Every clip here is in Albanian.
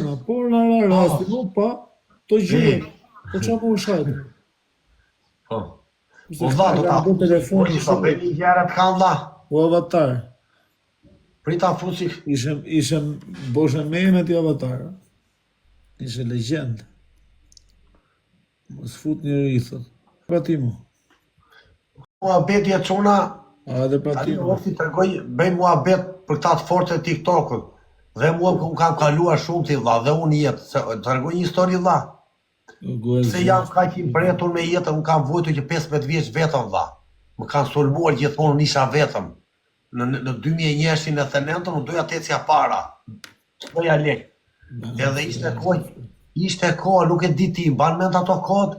Por në rasti, no pa, të gjë. Po çfarë po shajt? Po. Po vlla do ta bën telefonin shumë. Po një gjëra të kanë vlla. Po avatar. Prita fusi. Ishëm boshë me ti avatar. Ishte legjend. Mos fut një rithët. Pra ti mu. Mua beti e çuna. A dhe pra ti mu. Ti tregoj, bëj mua bet për këta të fortë të TikTokut. Dhe mua më kam kaluar shumë ti vlla, dhe unë jetë, tregoj një histori vlla. Se jam kaq i bretur me jetën, unë kam vojtur që 15 vjeç vetëm vlla. Më kanë sulmuar gjithmonë, unë isha vetëm. Në 2001-shin e thënëntën, unë doja të ecja para. Doja lek. Edhe ishte kohë, nuk e di ti, mban mend ato kohët.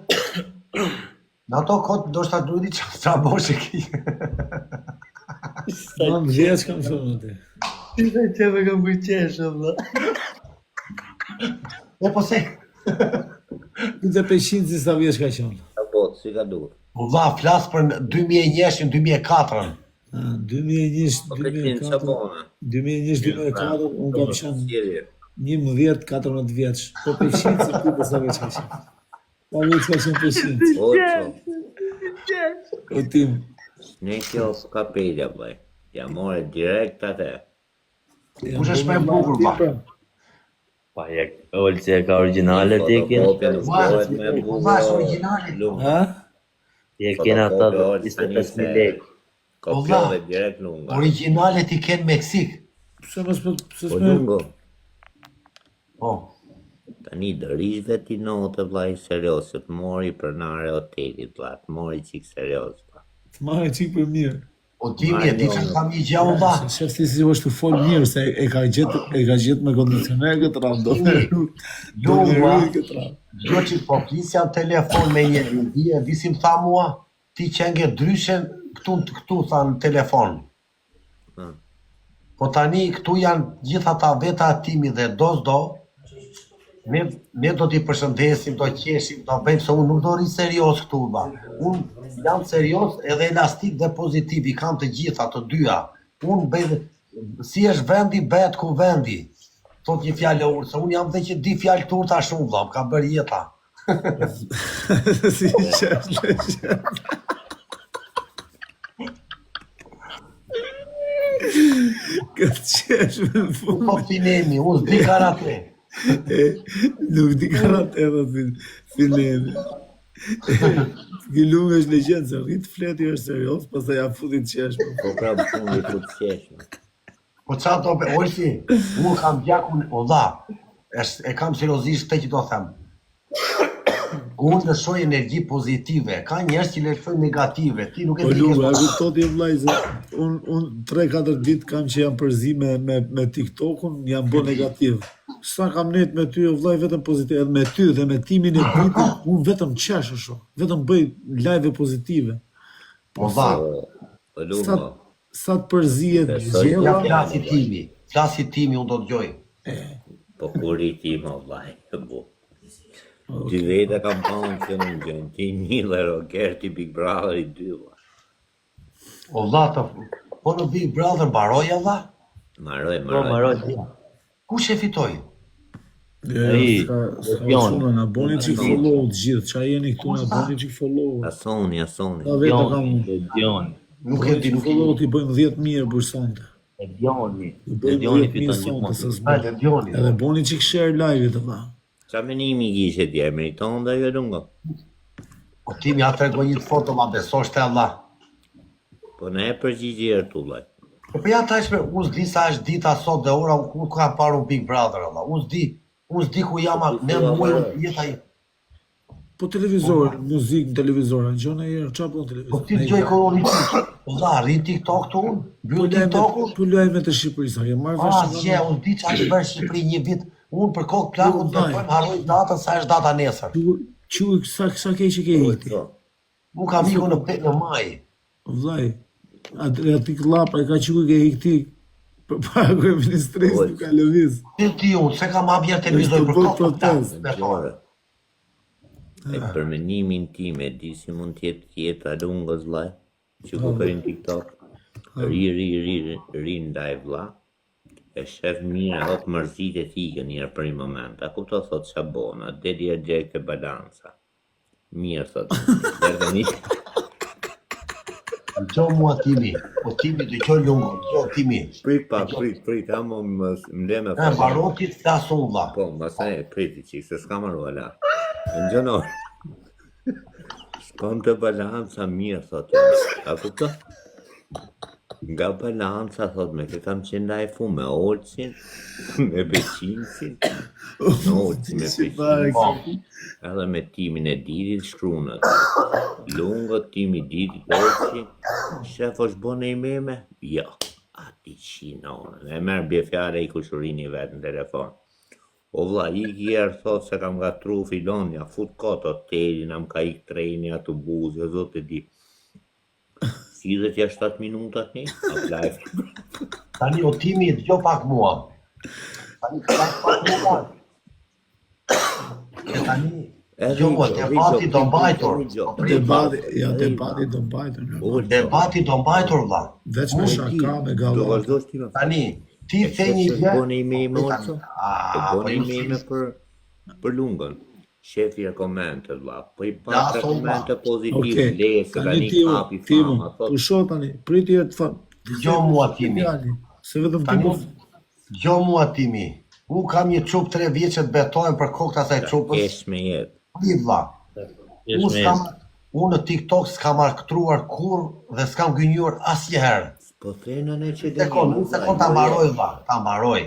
Në ato kohët ndoshta nuk di çfarë boshe ki. Në vjeç kam shumë ti. Ishte që me kam kujqeshë, vlla. E po se? Këtë peshin si sa vjeç ka qenë. Po, si ka duhet. Vlla, flas për 2001-shin, 2004-ën. 2001-2004, unë kam qenë 11-14 vjeç. Po peshin si këtë sa vjeç ka qenë. Pa vjeç ka qenë peshin. O tim. Ne kjo s'ka pelja, bëj. Ja more direkt atë. Kush është më e bukur vlla? Pa, Olci e ka originale ti e kena. Vlla, është originale. Ha? Ti e kena ato 25.000 lekë. Kopjove direkt lunga. Originale ti ken Meksik. Pse mos po Po lungo. Po. Tani dërishve ti notë vllai serios, se të mori pronare hotelit, vlla, të mori çik serios. të marrë çik për mirë. O timi e ti që kam një gjau vlla. Shef ti si është të fol mirë se e ka gjetë me kondicioner këtë radhë. Do Jo vlla. këtë radhë. Jo që po flisja në telefon me njëri, e visim tha mua, ti qenge dryshen këtu tha në telefon. Po tani këtu janë gjitha ta veta timi dhe do, ne do t'i përshëndesim, do qeshim, do bëjmë se unë nuk do ri serios këtu vlla. Unë jam serios edhe elastik dhe pozitiv, i kam të gjitha të dyja. Unë bëj si është vendi, bëhet ku vendi. Thot një fjalë urtë, se unë jam dhe që di fjalë të urta shumë vlla, më ka bërë jeta. Si qështë. Këtë qesh me në fund. Po finemi, unë s'di karate. Nuk di karate dhe finemi. Gilung është legjendë, se rritë fleti është serios, pastaj ja futin qesh. Po pra fundi fut qeshme. Po qa do be, Olsi, unë kam bjakun, o dha, e kam seriozisht të që do them. Unë lëshoj energji pozitive, ka njerëz që lëshoj negative, ti nuk e Po di Lunga, kësë. e kuptoti vllai se unë 3-4 ditë kam që jam përzi me TikTokun, jam bë negativ. Sa kam net me ty vllai vetëm pozitiv, edhe me ty dhe me timin e ditit, unë vetëm qesh ashtu, vetëm bëj live pozitive. O dha, Po lungo. Sa të përzihet ja gjella, flasi timi unë do të gjoj. Po kur i ti ma vllai, bu. Dy vete kam panë që në gjënë, ti një dhe Rogerti Big Brother i dy, vlla. O dha, po në Big Brother baroja dha? Maroj. Kush e fitoj? s'ka shumë, na boni çik follow të gjithë, qa jeni këtu, na boni çik follow. Asoni. Ta vetë kam Dioni. Nuk e di, nuk e follow di. t'i bëjmë 10.000 për sonte. Dioni. Bëjmë Dioni 10.000 fiton sonte, gjithmonë. se s'bë. Hajde, Dioni. Edhe boni çik share live-it valla. Qa menimi kishe ti, e meriton dhe jo lungo? O timi ja tregoj një foto ma besosh te Allah. Po ne e përgjigje ertu, vllai. Po ja tashme, unë s'di sa është dita sot dhe ora, unë ku ka paru Big Brother, Allah. Unë s'di ku jam, ne muaj jeta i. Po televizor, muzikë në televizor, në gjona herë, qa po në Po televizor? ti t'gjoj koroni ti. O da, rrin TikTok të unë, byll TikTok-u. Po lajme të Shqipërisë, ke marrë vesh Gje, unë di që është bërë Shqipëri një vit, unë për kokë plakut dhe të harroj datën sa është data nesër. Quj, sa ke që ke hiti? Unë kam iku në maj. Vllai, aty klapa e ka quj ke hiti, për para kryeministrisë nuk ka lëviz. Ti unë, se kam abjer televizor për kokë protest. plakut. E për menimin tim e di si mund t'jetë jeta lungës, vllai, që ku kërin TikTok, ri ndaj vlla, E shef mirë, hop mërzit e thike njërë për një moment. A kupto thot Shabona, dedi e gjek e balanca. Mirë thot, dërë një. Gjo mua Timi, po Timi të gjo lungo, gjo Timi. Prit, amo më le me E barotit flasun vlla. Po, masaj e priti qik, se s'ka marru ala. Në gjënor. Shkon të balanca mirë, thot. A kupto? Nga balanca, thot, me këtë kam qenë lajfu me Olcin, me Beqinsin, me Olcin, me Beqinsin, edhe me Timin e Didit shkrunët. Lungët, Timi Didit, Olcin, shef është bone i meme? Jo, ati qinonën, e merë bjefjare i kushurini vetë në telefon. O vlla, i kjerë, thot, se kam nga tru filonja, fut koto telin, am ka ik treni atu buzi, o zot e di. Sidhet ja 7 minutat një, atë live. Tani o Timi dëgjo pak mua. Tani pak mua. Tani dëgjo mua, debati do mbajtur. Debati do mbajtur. Debati do mbajtur vlla. Veç me shaka, me Do gallat. vazhdojsh ti me Tani ti the një Se gjë. boni i meme orco? Se Po boni i ju meme si për lungën. Shefi e komente, vlla. Po i Ja, pa thonë, komente pozitiv, Okej, lesë, tani tani Timo, kapi Timo, fama, thot. pusho tani, priti e të fa... Dëgjo mua Timi. Se vetëm Tani Timo... dëgjo mua Timi. Unë kam një çup 3 vjeçë të betojnë për kokë të asaj çupës. Kesh me jetë. Ti vlla. Unë në TikTok s'kam arktruar kur dhe s'kam gënjur asnjëherë. Po thënën e që Sekond ta mbaroj vlla, ta mbaroj.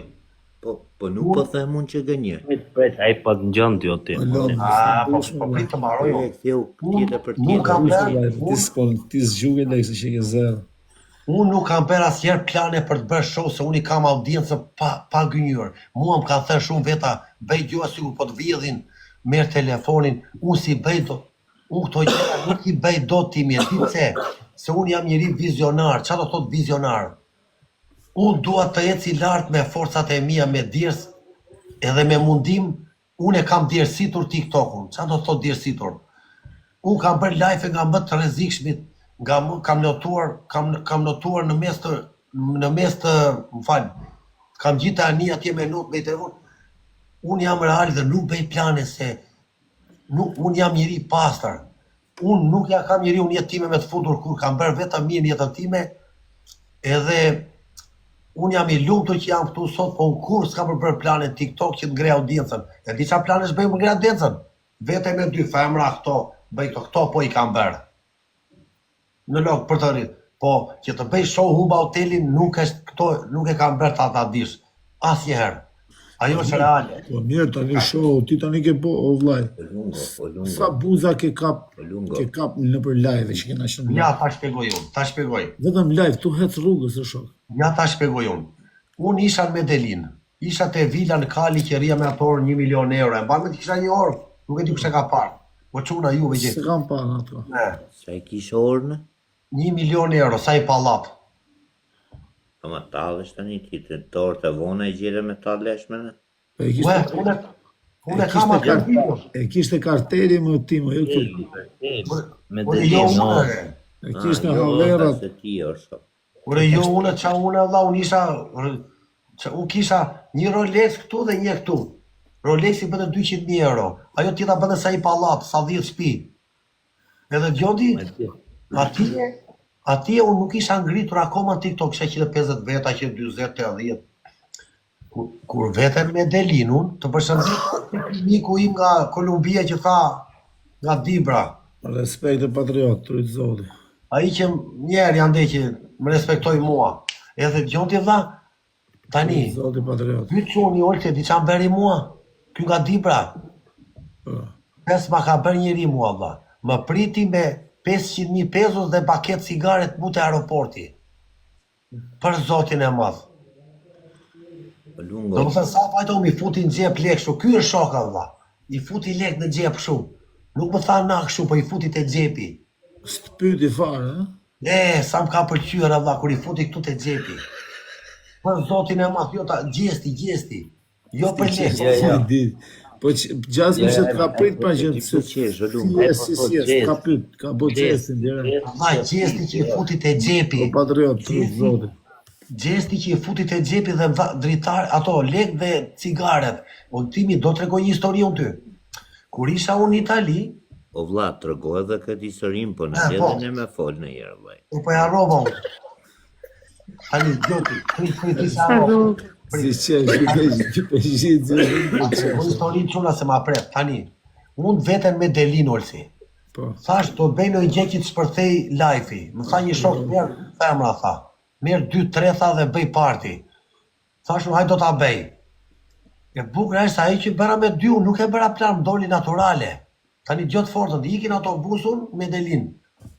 Po nuk po them unë që gënje. Pret, ai po ngjon ti o ti. Po prit të mbaroj. E ktheu tjetër për Nuk kam tjetër. bërë, Ti zgjuge dhe se që ke zero. unë nuk kam bërë asnjëherë plane për të bërë show se unë i kam audiencë pa gënjur. Mua më kanë thënë shumë veta, bëj gjëra sikur po të vjedhin, merr telefonin, unë si bëj do. Unë këto gjëra nuk i bëj dot Timi, e di pse? Se unë jam njëri vizionar. Çfarë do thot vizionar? Unë dua të eci lart me forcat e mia, me djers edhe me mundim. Unë e kam djersitur TikTokun. Çfarë do thot djersitur? Unë kam bërë live nga më të rrezikshmit, kam notuar në mes të, më fal, kam gjitë ani atje me notë me telefon. Unë jam real dhe nuk bëj plane se unë jam njëri pastër. Unë nuk ja kam njëri unë jetë time me të futur kur kam bërë vetëm mirë në jetën time. Edhe unë jam i lumtur që jam këtu sot, po unë kur s'kam bërë plane TikTok që të ngrej audiencën. E di çfarë planesh bëj më ngrej audiencën? Vetëm me 2 femra këto, bëj këto po i kam bërë. Në lok për të rritë. Po që të bëj show humba hotelin nuk e kam bërë ta dish. Asnjëherë. Ajo është reale. Po mirë tani show, ti tani ke po, o vllaj. Po lungo. Sa buza ke kap lungo. në për live që kena qenë. Ja ta shpjegoj unë, ta shpjegoj. Vetëm live, tu hec rrugës e shok. Ja ta shpjegoj unë. Unë isha në Medellin. Isha te vila në Kali që rria me ato orë 1 milion euro. E mbaj me të kisha 1 orë. Nuk e di kush e ka parë. Po çuna juve Se gjithë. kam parë ato. Ne. Sa i kishe orën? 1 milion euro, sa i pallat. Ama tallesh tani ti të torë të vona i gjire me talleshme në? Po e Ue, kishte unë e kam atë video. e kishte karteli më Timo, jo këtu. Me Ure jo delin, no. unë. E kishte jo, hallerat. se ti është. Ure jo unë qa unë valla, unë kisha një Rolex këtu dhe një këtu. Rolexi bëte 200.000 euro. Ajo tjeta bëte sa i pallat, sa 10 shtëpi. Edhe gjodi, atje unë nuk isha ngritur akoma në TikTok, kisha 150 veta, 140, 80. Kur vetëm me Delinun, të përshëndet miku im nga Kolumbia që tha nga Dibra. Respekt e patriot, tryt zoti. Ai që njerë janë dhe që më respektoj mua. Edhe gjonti vlla, tani, Zoti patriot. ky çuni Olce di çan bëri mua. Ky nga Dibra. Po. Pes ma ka bërë njëri mua vlla. Më priti me 500.000 pesos dhe paket cigaret mu te aeroporti. Për zotin e madh. Po Do lungo. më thënë sa fajto mi futi në gjep lek shu. Ky është shoka vlla. I futi lek në gjep shu. Nuk më tha na kështu, po i futi te xhepi. S'të pyti fare, ë? Sa më ka pëlqyer valla kur i futi këtu te xhepi. Për zotin e madh, jo ta gjesti. Jo për lek. Po di. Po gjasmi se të ka prit pra që Ti qesh, o lungo. si, ka pyt, ka bo qestin, dire. Valla gjesti që i futi te xhepi. Po patriot, tryt zoti. gjesti që i futit e gjepi dhe dritar, ato lek dhe cigaret. O Timi, do të tregoj një histori unë ty. Kur isha unë në Itali, O vlla, tregoj edhe këtë historinë, po në po. edhe ne me fol në herë, vllai. po e harrova unë. Tani, gjoti, prit isha harrova. Si që Po historinë çuna se ma pret. Tani, unë veten me Delin Olsi. Po. Thash, do bëj në gjë që të shpërthej life-i. Më tha një shok mirë, femra tha. Merë 2-3 tha dhe bëj party. Thash, hajde do ta bëj. E bukur është ai që bëra me dy, unë nuk e bëra plan, më doli naturale. Tani gjotë fortën, ikin autobusun me Delin.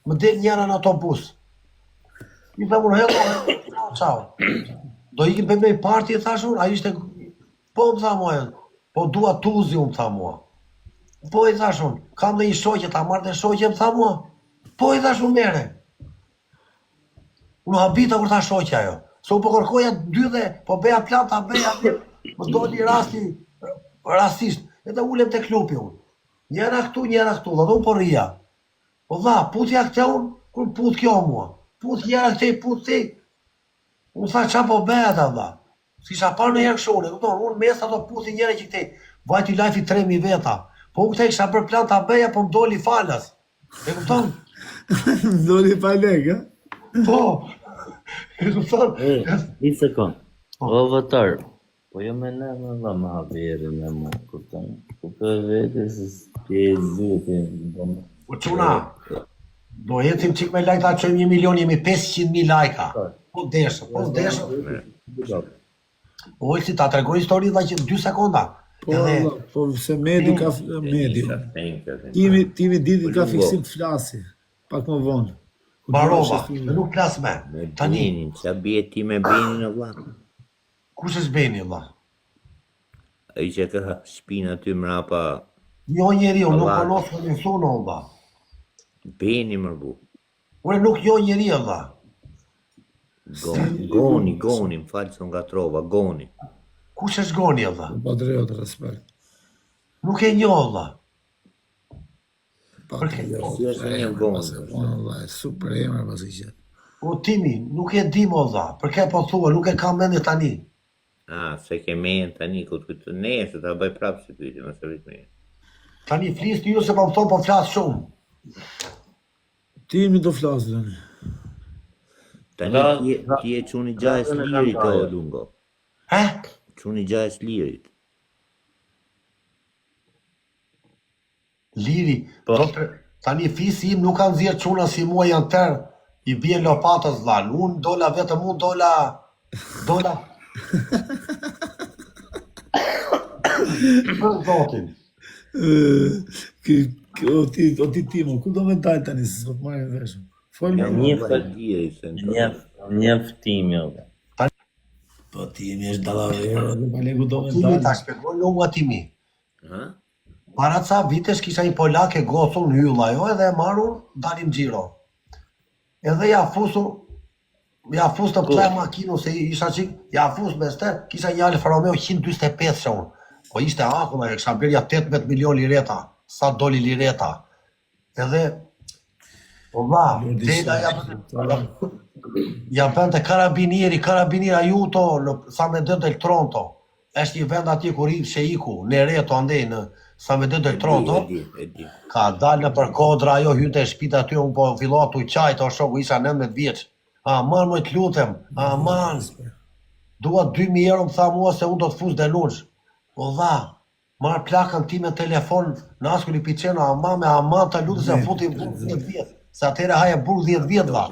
Më del njëra në autobus. I thamun, hello, ciao. Do ikim për me party, thashun, a ishte, po më tha mua, po dua tuzi, më tha mua. Po i thashun, kam dhe një shoqe, ta marrë dhe shoqe, më tha mua. Po i thashun mere. Unë habita kur tha shoqe ajo. Se u po kërkoja dy dhe, po beja plata, beja plata. Më doli rastisht, edhe ulem të klupi unë. Njëra këtu, dhe unë po rria. Po dha, putja këtja unë, kur put kjo mua. Put njëra këtej, put këtej. Unë tha qa po beja ta dha. Si isha parë në herë këshone, unë mes ato puti njëra që këtej. Vajti life i 3.000 veta. Po unë këtej isha bërë plan ta beja, po më doli falas. E kupton? Më doli pa lek, ha? Po. E kupton? Një sekund. O vëtar, po jo me ne më dha më haveri me më kupton. Po për vete se s'ke zyti. Po quna, do jetim qik me lajta, qojmë 1 milion, jemi 500.000 lajka. Po deshë. O si ta tregoj histori dha që 2 sekonda. Po se Medi ka Medi. Timi diti ka fiksim të flasi. Pak më vonë. Barova, nuk plas me. Tani, Benin, qa bje ti me Benin o vlla? kush është Beni, vlla? Ai që ka shpinë aty mrapa Jo njeri, unë nuk konosë në thonë, vlla. Beni mërbu. Unë nuk jo njeri, vlla. Goni, më falë se nga trova, Goni. Kush është Goni, vlla? Patriot, respekt. Nuk e njoh, vlla. Si është një Goni? Super emër pas i qëtë. O Timi, nuk e di mo, vlla. Për ke po thua, nuk e kam mendje tani. Se ke menë tani, këtë ne, se ta bëj prapë si pyetje, më së vitë me. Tani flis të ju se po më thonë po flas shumë. Timi do flasë, Dani. Tani ti e quni gjajës lirit o lungo. He? Quni gjajës lirit. Liri, tani fisi im nuk kanë zirë quna si mua janë tërë, i bje lopatës dhan. Unë dola vetëm unë dola. Për zotin. O ti Timo, ku do me dajtë tani, se s'po të marrë në veshëm? Folë me. Një ftimi, o. Po Timi është dalavero, dhe pa legu do me Timi ta dajtë. shpegoj lunga Timi. Ha? Para ca vitesh kisha një polak e gothun hylla jo edhe e marrun dalim xhiro. Edhe ja fus të plaj makinu se isha qik, ja fus me ster, kisha një Alfa Romeo 145 që unë. Po ishte akulla, e kisha bërja 18 milion lireta, sa doli lireta. Edhe, po vla, dela ja bënte karabinieri ajuto, sa me dë del Tronto. Është një vend atje kur i sheiku, në Reto andej në sa me dë del Tronto. E di. Ka dalë në përkodra, ajo hynte e shpita aty, unë po fillova t'u qajtë, o shoku, isha 19 vjeç. Aman, më t'lutem, aman. Dua 2.000 euro, më tha mua se unë do të fus denunç. Po dha, marr plakën ti me telefon, në askulli piqeno, aman të lutë se futi 10 vjet. Se atëre haje burg 10 vjet, dha.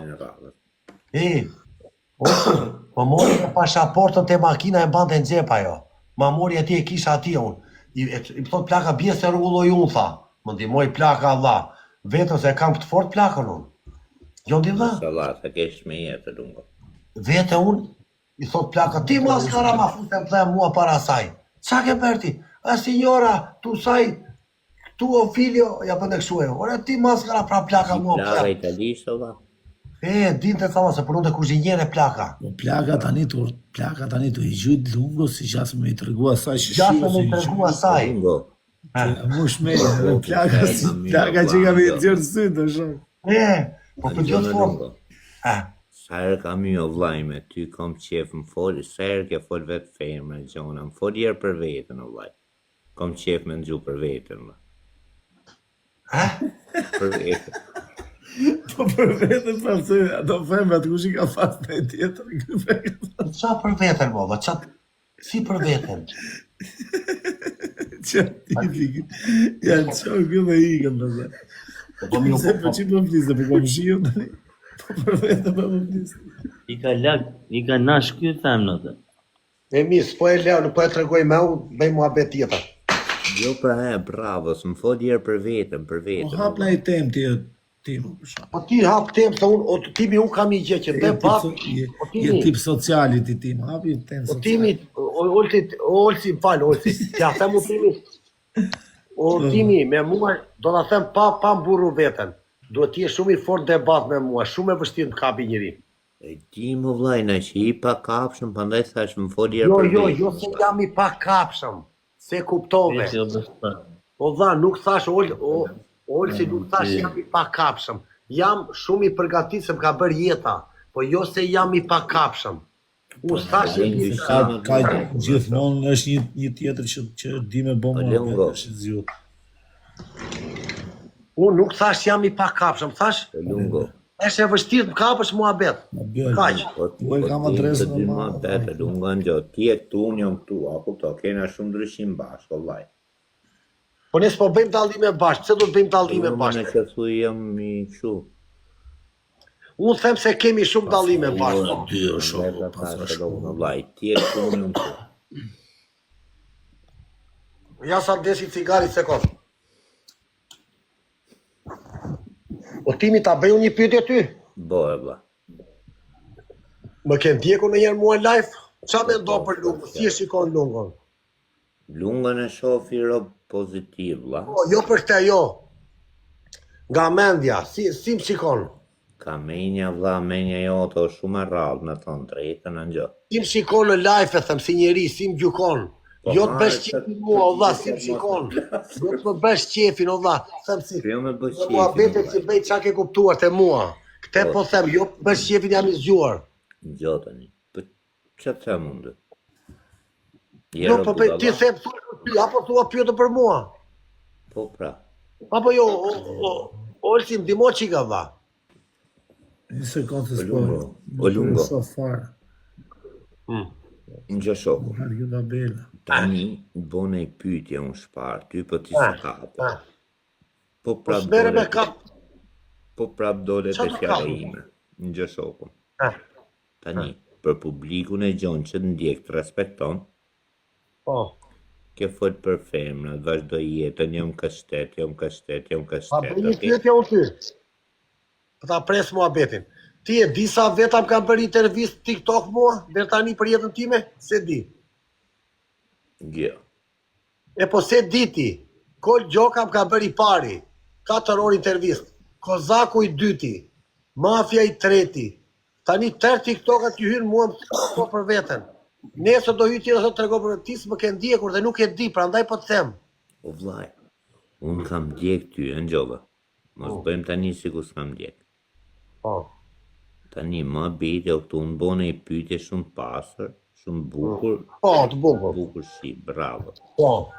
Po mori me pashaportën të makina e bante në xhep ajo. Ma mori atje e kisha atje unë. I thot plaka bje se rrulloj unë, tha. Më ndihmoj plaka dha. Vetëm se kam të fort plakën unë. Jo ndi dha. Salat, sa kesh me jetë lungo. Vete unë, i thot plaka, ti maskara ma futem dhe mua para saj. Qa ke përti? A signora, tu saj, tu o filio, ja për në këshuaj. Ore, ti maskara pra plaka mua. Plaka italisht, o dha? Dinte thama se përnu të kuzhinjere plaka. Plaka tani tu i gjujt lungo si qasë me i tërgua saj që Gjasë me i tërgua saj. Lungo. Mush me, plaka që ka me i gjërë sytë, shumë. Po për gjithë fort. Sa herë kam ju o vllai me ty, kam qef më fol, sa herë ke fol vetë femra gjona, më fol herë për veten o vllai. Kam qef me ndju për veten, vlla. Për veten. Po për vetën pasoj, ato femrat kush I ka pas në tjetër. Qa për veten, valla, si për veten? Qa tipi, ja qa këllë I ikën përse. Se për që për flisë, për kom shio të një. Po për vetën për flisë. I ka nash ky femnat. E mis, po e leo, po e tregoj me u, bëj mua bet tjetër. Jo pra bravo, s'më fol herë për veten, për veten. Po hap në I tem ti, Po ti hap tem, se timi unë kam I gjë që debat, je tip sociali ti tim, hapi tem o sociali. timi, Olsi, Olsi, t'ja them u timi, timi, me mua, do ta them pa mburru veten, duhet t'je shumë I fort debat me mua, shumë e vështirë të kapi njëri. E ti më vllai, na që I pa kapshëm, pandaj thash më fol herë për veten. Jo, se jam I pa kapshëm, se kuptove. O dha, nuk thash, Olsi nuk thash jam I pa kapshëm, jam shumë I përgatitshëm ka bërë jeta, po jo se jam I pa kapshëm. Unë thash Ka gjithmonë është një tjetër që di me bo mua është zjut. Unë nuk thash jam I pa kapshëm, thash Lungo. është e vështirë të më kapësh mua bet. Kaq. Po e kam adresën e ma. Lungo në gjo, ti e këtu, unë jam këtu, apo to, kena shumë ndryshim bashkë, o vllai. Po ne s'po bëjmë dallime bashkë, pse do të bëjmë dallime bashkë? Unë që thuj jam I kështu. Unë them se kemi shumë dallime bashkë. Ty o shumë, Vllai, ti e këtu, unë jam këtu. Ja sa desi cigari sekond. O timi ta bëj unë një pyetje ty? Bo e vlla. Më ke ndjekur ndonjëherë mua live? Qa me ndo për Lungon? Si e shikon Lungon? Lungon e shofi rob pozitiv, vlla. Jo për këtë, jo. Nga mendja, si më shikon? Ka menja, vlla, menja jote o shumë e rrallë, në thonë drejtën në gjë. Si më shikon në live, e them, si njeri, si më gjukon? Jo të bësh qefin mua, o dha, si më shikon? Jo të më bësh qefin, o dha, them si. Jo me bësh qefin, mua bete që bëj qa ke kuptuar të mua. Këte po them, jo të bësh qefin jam I zgjuar. Gjotani, për që të mundë? Jo, po ti them, apo thua pyetë për mua? Po pra. Apo jo, Olsi më dimo qika dha. Një sekundë të O lungo. Në gjë shoku. Tani, bone I pyetje unë shparë, ty për ti së kapë. Po prap dole të fjale ime. Në gjë shoku. Tani, për publikun e gjonë që të ndjek të respekton, ke fol për femrat, vazhdo jetën, jam kështet. A bëj një pyetje unë ty. Për ta pres mua betin. Ti e di sa veta më kam bërë intervistë TikTok mua, deri tani për jetën time? Se di. Jo. E po se di ti. Kol Gjoka më ka bërë I pari. 4 orë intervistë. Kozaku I dyti. Mafia I treti. Tani tërë TikTokat që hynë mua më për veten. Nesër do hyjë tjetër të trego për ti s'më ke ndjekur dhe nuk e di, prandaj po të them. O vllai, unë kam ndjek ty, në gjova. Mos bëjmë tani si ku s'kam ndjek. Tani ma bete o këtu unë bone I pyetje shumë pasër, shumë bukur. Të bukur. Bukur shi, bravo.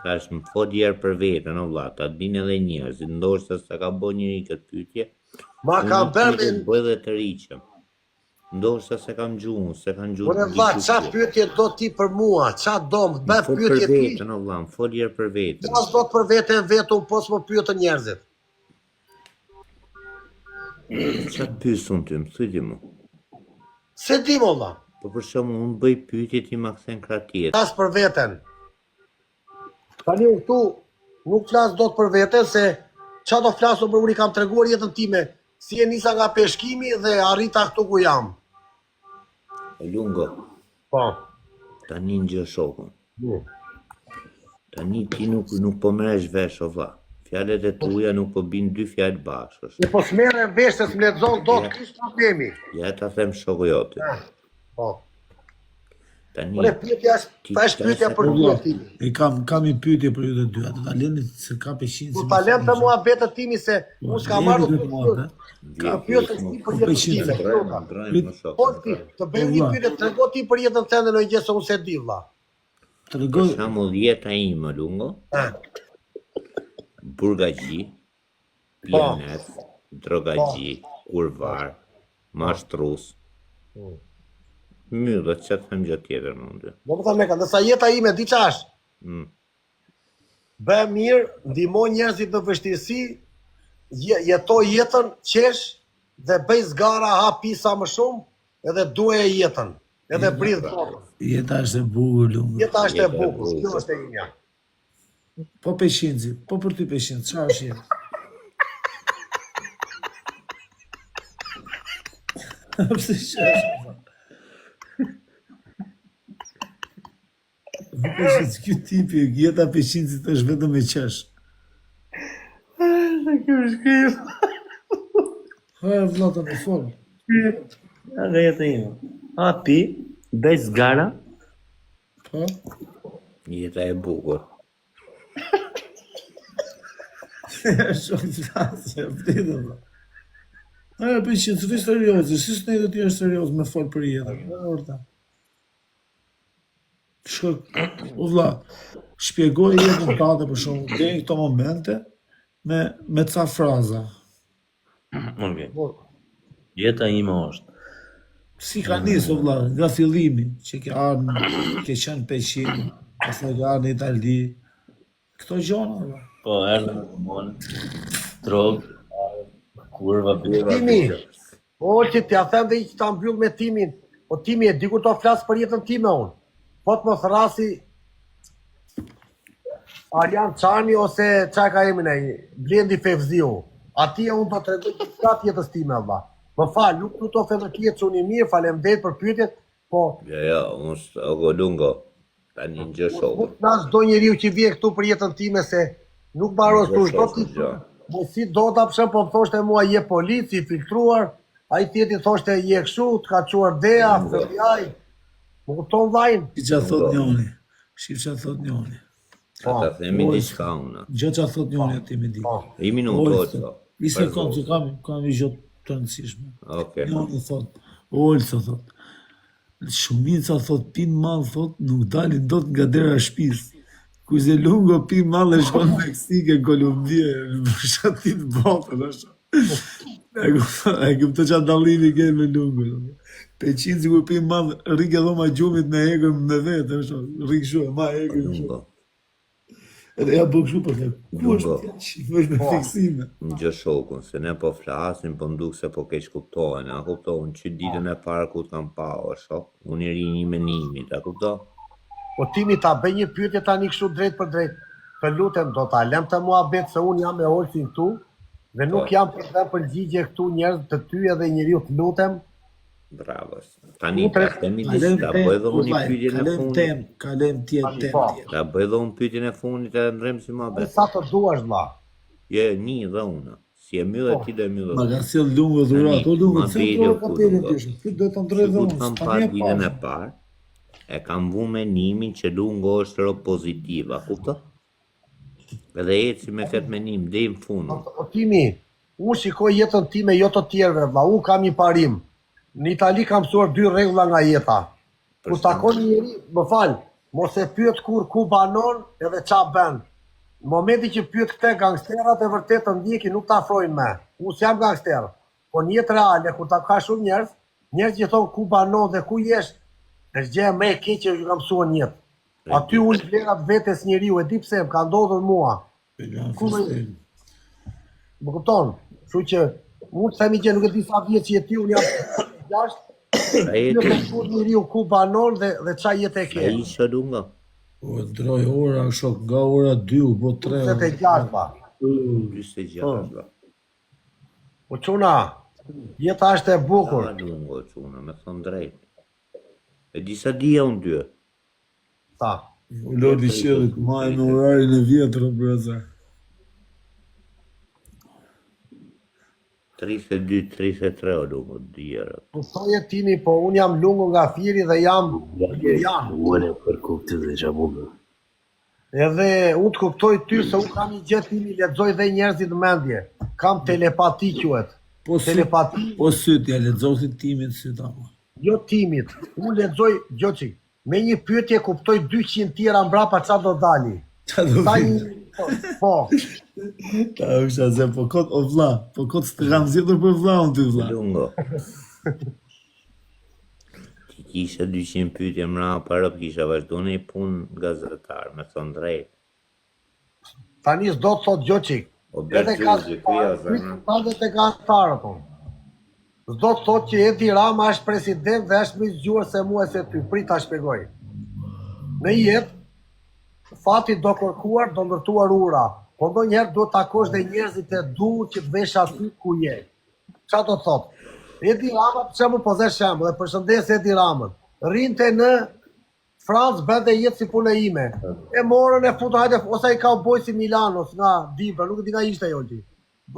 Tash më fol herë për veten, o vlla, ta dinë edhe njerëzit, ndoshta sa ka bo njëri këtë pyetje. Ma ka bërë bëj dhe të riqëm. Ndoshta se kam gjuhën, se kam gjuhën. Por e vlla, qa pyetje do ti për mua? Qa do më bëj pyetje ti? Për veten, o vlla, më fol herë për veten. Qa do të për veten vetëm, po s'më pyetën njerëzit. Qa pysun ty, më thuj di mu? Se di mo vlla. Po për shumë, unë bëj pyetje ti ma kthen kratjet. Flas për veten. Tani unë këtu nuk flas dot për veten se qa do flasu për unë I kam treguar jetën time. Si e nisa nga peshkimi dhe arrita këtu ku jam. Lungo. Tani në gjë shokun. Tani ti nuk po merresh vesh, o vlla. Fjalët e tuja nuk po bin 2 fjalë bashkë. Po s'merre vesh se s'mlexon dot kish problemi. Ja ta them shoku jote. Tani, Ore, pyetja është, thash pyetja për ty o Timi. E kam një pyetje për ju të dy. Atë talenti se ka peshin. Du ta lëm të muhabet Timi se unë s'ka marrë të muhabet. Ka pyetës ti për jetën time. Po ti, të bëjmë një pyetje, trego ti për jetën tënde në gjë se unë se di vlla. për shembull jeta ime lungo, burgagji, pjenet, drogagji, kurvar, mashtrus. Mirë, që të them gjë tjetër më ndë. Do më thëmë nësa jeta ime, di qash? Bë mirë, ndihmo njerëzit në vështirësi, jeto jetën, qesh, dhe bëj zgara, ha pisa më shumë, edhe duhe jetën, edhe bridh tokën. Jeta është e bukur, lumë. Jeta është e bukur, kjo është e imja. Po peshinci, po për ty peshinci, qa është jetë? Pse që është? Peshinci, kjo tipi, jeta peshincit është vetëm e qesh. Kjo është kjo. Ha, vlata në folë. Aga jetë ime. Ha, pi, bëj zgara. Po? Jeta e bukur. Shumë të fasë, vditë, bro. Ha, peshinci, të seriozë, si së ne do t'jë është seriozë me folë për jetën. Orta. O vlla, shpjegoj jetën tate për shumë, dhe në këto momente, me ca fraza. Okej. Jeta ime është. Si ka nisë, o vlla, nga fillimi, që ke ardhë, ke qenë peshin, pastaj ke ardhë në Itali, këto gjona, vlla. Po, erdhe në komunë, drogë, kurva, birra. Timi, o që t'ja them dhe i që ta mbyll me Timin, o Timi e dikur të flasë për jetën time unë. Po të mos rasi Arjan Çani ose çaj ka emrin ai, Blendi Fevziu. Ati unë do të tregoj diçka tjetër time valla. Më fal, nuk do të them ti që unë i mirë, faleminderit për pyetjet, po Ja, unë ogo lungo. Tani në gjë shoku. na çdo njeriu që vjen këtu për jetën time se nuk mbaron tu çdo ti. Po si do ta pse po thoshte mua je polici filtruar, ai tjetri thoshte je kështu, të ka çuar dea, FBI. Më kupton vllajin? Shqip që thot njoni, shqip që thot njoni. Ata themi diçka unë. Gjë që thot njoni ati me di. I minuto. I sekund që kam një gjë të rëndësishme. Okej. Njoni thot, Olca thot, shumica thot, pin mall thot, nuk dalin dot nga dera e shtëpisë. Kujse lungo pin mall e shkon në Meksike, Kolumbie, në fshatit botën, ashtu. E këpëto që dallimi ke me lungo. Peqin si ku pin mall, rikë edhe ma gjumit me egën me vetë, ashtu. Rikë shu, ma egën shu. Lungo. Edhe ja bëk shu për të. Ku është Lungo. tja që është me fiksime. Në gjë shokun, se ne po flasim, po nduk se po keq kuptohen, a kuptohen që ditën e parë ku t'kam pa, o shok, unë i rini me nimit, a kupto? Po Timi ta bëj një pyetje tani kështu drejt për drejt. Të lutem do ta lëm të muhabet se unë jam me Olsin këtu dhe nuk jam për të përgjigje këtu njerëz të ty edhe njeriu të lutem. Bravo. Tani ta themi diçka, po edhe unë i pyetjen e fundit. Kalem tjetë Po. Ta bëj edhe unë pyetjen e fundit e ndrem si më bet. Sa të duash vlla. Je një dhe unë. Si e myll e ti do e myll. Ma ka sjell lungo dhurat, o lungo, Ma se bile do ku ka pirë lungo. pishë. Ky do të ndrej dhe Sikur unë, kam s'ka pa një ditën e parë. parë, e kam vu me nimin që lungo është ro pozitiva, kupto? Edhe eci me këtë menim deri në fund. O Timi, unë shikoj jetën time jo të tjerëve vlla. Unë kam një parim. Në Itali kam mësuar 2 rregulla nga jeta. Kur takon një njeri, më fal, mos e pyet kur ku banon edhe qa bën. Në momenti që pyet këte gangsterat e vërtet të ndjekin nuk ta afrojnë me. Unë s'jam gangster. Po në jetë reale, kur ta ka shumë njerëz që thonë ku banon dhe ku jesh, është gjë më e keqe që kam mësuar në jetë. Aty unë vlerat vetes njeriu, e di pse më ka ndodhur mua. Më kupton? Kështu që unë të themi që nuk e di sa vjet që je ti, unë jam 6. Sa Nuk jeti, e shkurt njeriu ku banon dhe qa jetë e sa ke. isha lungo. O, ndroj ora, shok, nga ora 2, u bo 3. 26 ba. 26 ba. Po quna, jeta është e bukur. Sa lungo çuna, me thon drejt. E disa dia unë dy. Sa. U lodi qëllë, ma e në orarin e vjetër, o breza. 32-33 o lungo, djera. Po thoje timi, po unë jam lungo nga Firi dhe jam Lirian. Unë për kuptim dhe që mundë. Edhe unë të kuptoj ty se unë kam një gjë timi, lexoj dhe njerëzit mendje. Kam telepati quhet. Telepati. Po syt, ja lexosi timin syt apo. Jo timit. Unë lexoj gjoçi. Me një pyetje kuptoj 200 tjera mbrapa çfarë do dali. Po. Ta usha se po kot o vlla, po kot të kam zgjedhur për vllaun ty vlla. Lungo. Ti kisha 200 pyetje mrapa para kisha vazhdu një punë gazetar, me thonë drejt. Tani s'do të thot gjoçi. O Bergjuzhi, kuja zërë. Të gazetarë, po. S'do të thot që Edi Rama është president dhe është më i zgjuar se mua se ty. Prit ta shpjegoj. Në jetë, fati do kërkuar, do ndërtuar ura. Po ndonjëherë duhet takosh dhe njerëzit e duhur që të vesh aty ku je. Çfarë do thot? Edi Rama, për shembull, po dhe shembull, dhe përshëndes Edi Ramën. Rrinte në Francë, bënte jetë si punë ime. E morën e futën, hajde, ose ai kauboj si Milanos nga Dibra, nuk e di nga ishte Jolti.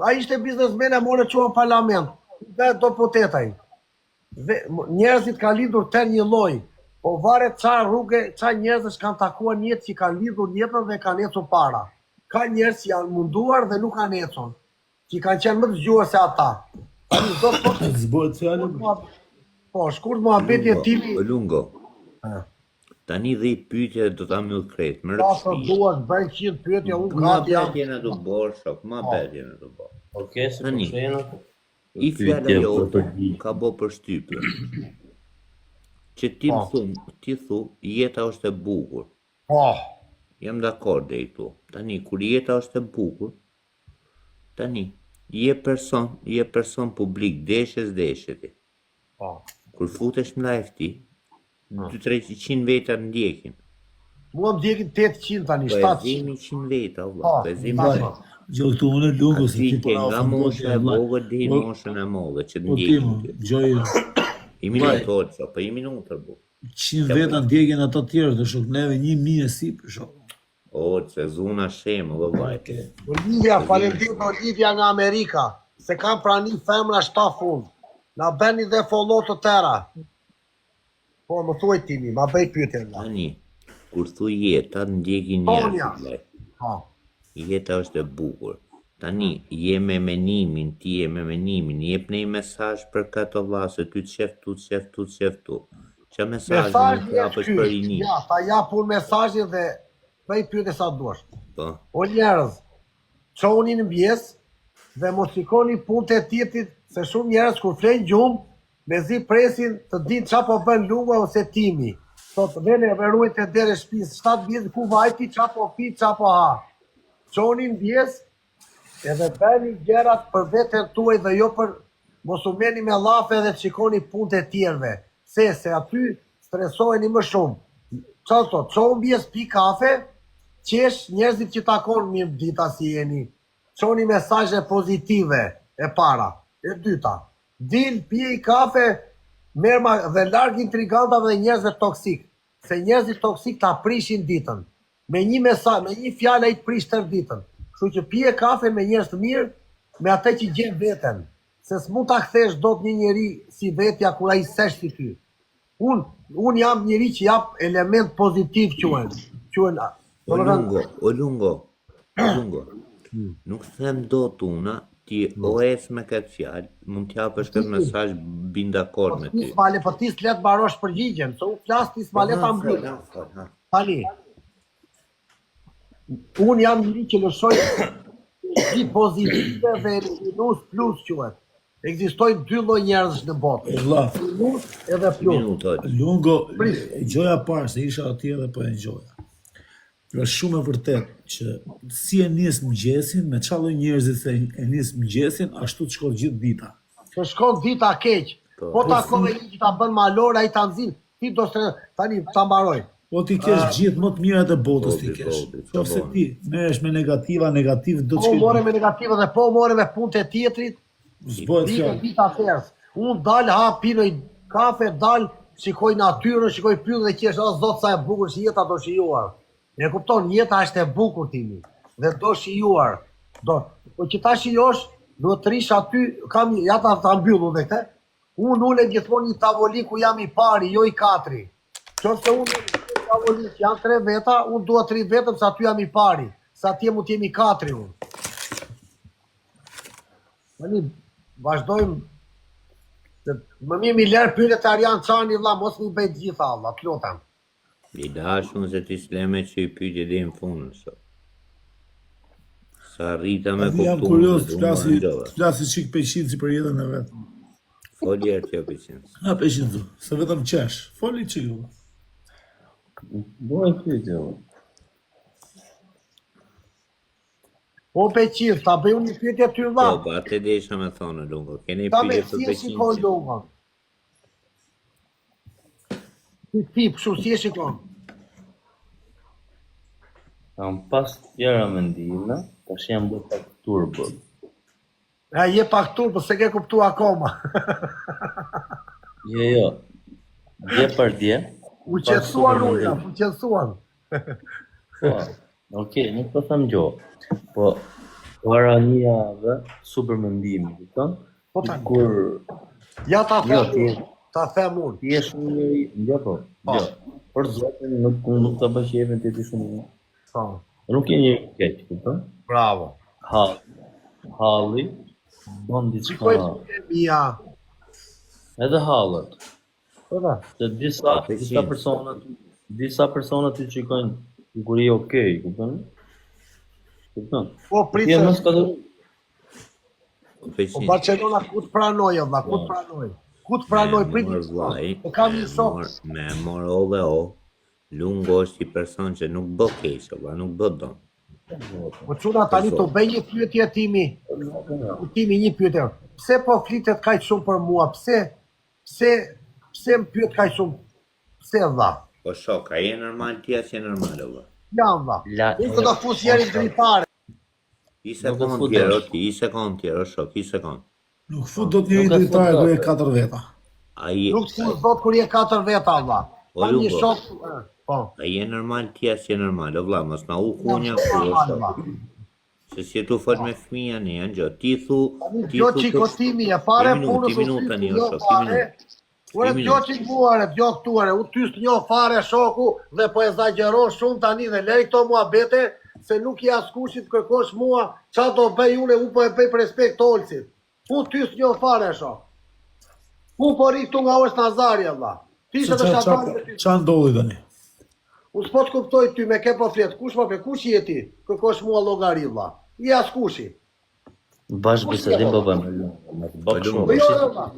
Ai ishte biznesmen, e morën çuan parlament. Dhe do potet ai. Njerëzit kanë lidhur tër një lloj. Po varet çfarë rrugë, çfarë njerëz kanë takuar në jetë që kanë lidhur jetën dhe kanë ecur para. Ka njerëz që janë munduar dhe nuk kanë ecur, që kanë qenë më të zgjuar se ata. Do të zbohet fjalë. Po, shkurt muhabeti e timi. Lungo. Tani 10 pyetje do ta mbyll krejt, më rëndësishme. Sa duhet bëj 100 pyetje, unë gati jam. Ma do bërë, shok, ma betjen e do bërë. Okej, se po shena. I fjala jote ka bo përshtypje. Që ti më thumë, ti thu, jeta është e bukur. Po. Jam dakord e i thu. Tani, kur jeta është e bukur, tani, je person publik, deshe ti. Po. Kur futesh në live ti, 200-300 veta në ndjekin. Mua më ndjekin 800 tani, 700. Po e zimi 100 veta, vla. Po e zimi 100. Gjo këtu unë lungo se ti po nga mosha e vogël deri në moshën e madhe që ndjekin. Gjoj. I minutor, po i minutor bu. 100 veta ndjekin ato të tjerë, të shok neve 1000 e si për shok. O, që zuna shemë, dhe vajte. Olivia, faleminderit Olivia nga Amerika, se kam prani femra 7 fund. Na bëni dhe follow të tëra. Po, më thuaj timi, ma bëj pyetje nga. Tani, kur thu jeta, ndjekin njerëzit. Jeta është e bukur. Tani, je me menimin, ti je me menimin, jep një mesazh për këtë vlla se ty të shef tu. Që mesazhin të japësh për rini. Ja, ta jap unë mesazhin dhe bëj pyetje sa duash. Po. O njerëz, çoni në pjesë dhe mos shikoni punët e tjetrit, se shumë njerëz kur flen gjumë, mezi presin të dinë çfarë po bën Lungo ose timi. Sot vjen e ruajt të derë shtëpisë, 7 vjet ku vajti, çfarë po pi, çfarë po ha. Çoni në pjesë edhe bëni gjërat për veten tuaj dhe jo për mos u merrni me llafe dhe të shikoni punët e tjerëve. Se aty stresoheni më shumë. Çfarë thot? Çon pjesë pi kafe, qesh njerëzit që takon mirë dita si jeni. Çoni mesazhe pozitive e para. E dyta, dil pije i kafe, merma dhe larg intrigantave dhe njerëzve toksik. Se njerëzit toksik ta prishin ditën. Me një mesazh, me një fjalë ai të prish tër ditën. Kështu që pije kafe me njerëz të mirë, me atë që gjen veten. Se s'mund ta kthesh dot një njeri si vetja kur ai s'është si ty. Un jam njeri që jap element pozitiv quhen. O lungo. Nuk them dot una, ti o es me këtë fjalë, mund t'japësh këtë mesazh bin dakord me ty. Po ti s'let mbarosh përgjigjen, se u flas ti s'ma le ta mbyll. Tani. Un jam njëri që lëshoj si pozitive dhe minus plus quhet. Ekzistojnë 2 lloj njerëzish në botë. Minus edhe plus. Lungo, gjoja parë se isha atje dhe po e gjoja. Është shumë e vërtet që si e nis mëngjesin, me çfarë lloj njerëzit se e nis mëngjesin, ashtu të shkon gjithë dita. Të shkon dita keq. Po takove një që ta bën malor, ai ta nxin, ti do tani ta mbaroj. Po ti kesh gjithë më të mirat e botës ti kesh. Qofse ti merresh me negativ do të shkoj. Po more me negativa dhe po more me punët e tjetrit. Zbohet fjalë. Dita therës. Unë dal ha pinoj kafe, dal shikoj natyrën, shikoj pyllën dhe qesh, o zot sa e bukur që jeta do shijuar. E kupton, jeta është e bukur timi dhe do shijuar. Po që ta shijosh, duhet të rish aty, kam ja ta mbyllu dhe këtë. Unë ule gjithmonë një tavolin ku jam i pari, jo i katri. Qoftë unë në tavolin që janë 3 veta, unë dua 3 vetëm se aty jam i pari. Sa atje mund t'jemi 4 unë. Tani vazhdojmë. Më mirë mi lërë pyret Arjan Çani vlla, mos mi bëj gjitha vlla, t'lutem. I dashun se ti s'leme që i pyetje dhe në fund sot. Sa rrita me kuptuar. Jam kurios të flasi çik Peqinci për jetën e vet. Foli atje Peqinci. Ha Peqinci, se vetëm qesh. Foli çik. Boj pyetje. Po Peqinci, ta bëj unë një pyetje ty vlla. Po, atë desha me thonë Lungo. Keni Ta me pyetje për si e shikon Peqinci? Lunga. Ti kështu si e shikon? Kam pas tjera mendime, tash jam bërë pak turbo. Je pak turbo, se ke kuptu akoma. Jo. Dje për dje. U qetësuan uja, u qetësuan. Po, okej, nuk po them gjo. Po, para një javë, super mendimi, kupton? Po ta. Kur Ja ta Jo, them, ta them unë. ti je shumë njëri, jo po, jo. Për zotin nuk ta bëj qefin ti shumë. Po, Nuk je një keq, kupton? bravo. Halli, bën diçka. Shikoj të mia. Edhe hallët. Po da. Se disa persona ti shikojnë siguri okej, kupton? Kupton? Po Ti pritë. e mos ka dhënë. Po Peqinci. Barcelona ku të pranoj valla, ku të pranoj. Ku të pranoj pritë. Po kam një shok. Me mor ove o. Lungo është i person që nuk bë keq, valla, nuk bë dom. Po çuna tani të bëj një pyetje timi. Timi një pyetje. Pse po flitet kaq shumë për mua? Pse më pyet kaq shumë? Pse valla? Po shok, a je normal ti as je normal valla? Jam valla. Unë do ta fus jeri gripare. I sekond tjero ti, i sekond tjero shok, i sekond. Nuk fut do të njëri dritare kur e 4 veta. A je Nuk të fus dot kur je 4 veta valla. Po, Kam një Lugo. shok. Po. a je normal ti as je normal, o vlla, mos na u kunja kur shok. Se si tu fol me fëmija ne janë gjë. Ti thu, Jo çikotimi e fare punës. Ti minuta tani o shok, ti minuta. Ure Ti jo çikuare, jo këtuare, u ty s'njo fare shoku dhe po exagjeron shumë tani dhe lej këto muhabete se nuk i askushit kërkosh mua qa do bëj une, u po e bëj për respekt Olcit. U ty s'njo fare shok. U po ri këtu nga është Nazari valla. Ti se të shatan ty. Qa ndodhi tani? U s'po të kuptoj ty me ke po flet, kush po flet, kush je ti? Kërkosh mua llogari valla. I askushi. Bash bisedim baba me Lungo. Po jo valla.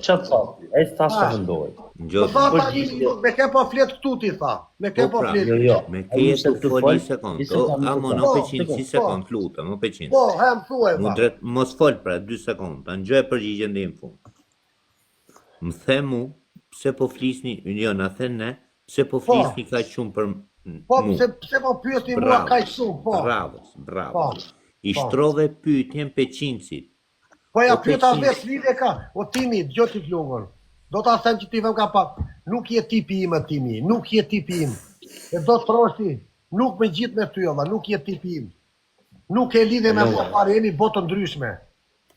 Qa fati? Ai sa sa vendoj. Po Ngjo. tha tani me ke po flet këtu ti tha. Me ke po flet. Jo. Me ke tu fol një sekond. Amo no Peqinci, si sekond, lutem, no Peqinci. Po, hem thuaj Mu valla. drejt, mos fol pra 2 sekond, ta ngjoj përgjigjen dhe në fund. Më the mu, pse po flisni, jo na thënë ne, pse po flisni kaq shumë për Po, mu. pse po pyesni mua kaq shumë, po. Bravo. Po. I shtrove pyetjen Peqincit. Po ja Po, pyeta Peqinci. vetë lidhje ka. O timi, dëgjoj ti Lungon. Do ta them që ti vëm ka pak. Nuk je tipi im timi, nuk je tipi im. E do të troshti, nuk me gjithë me ty valla, nuk je tipi im. Nuk e lidhe me mua fare, jemi botë ndryshme.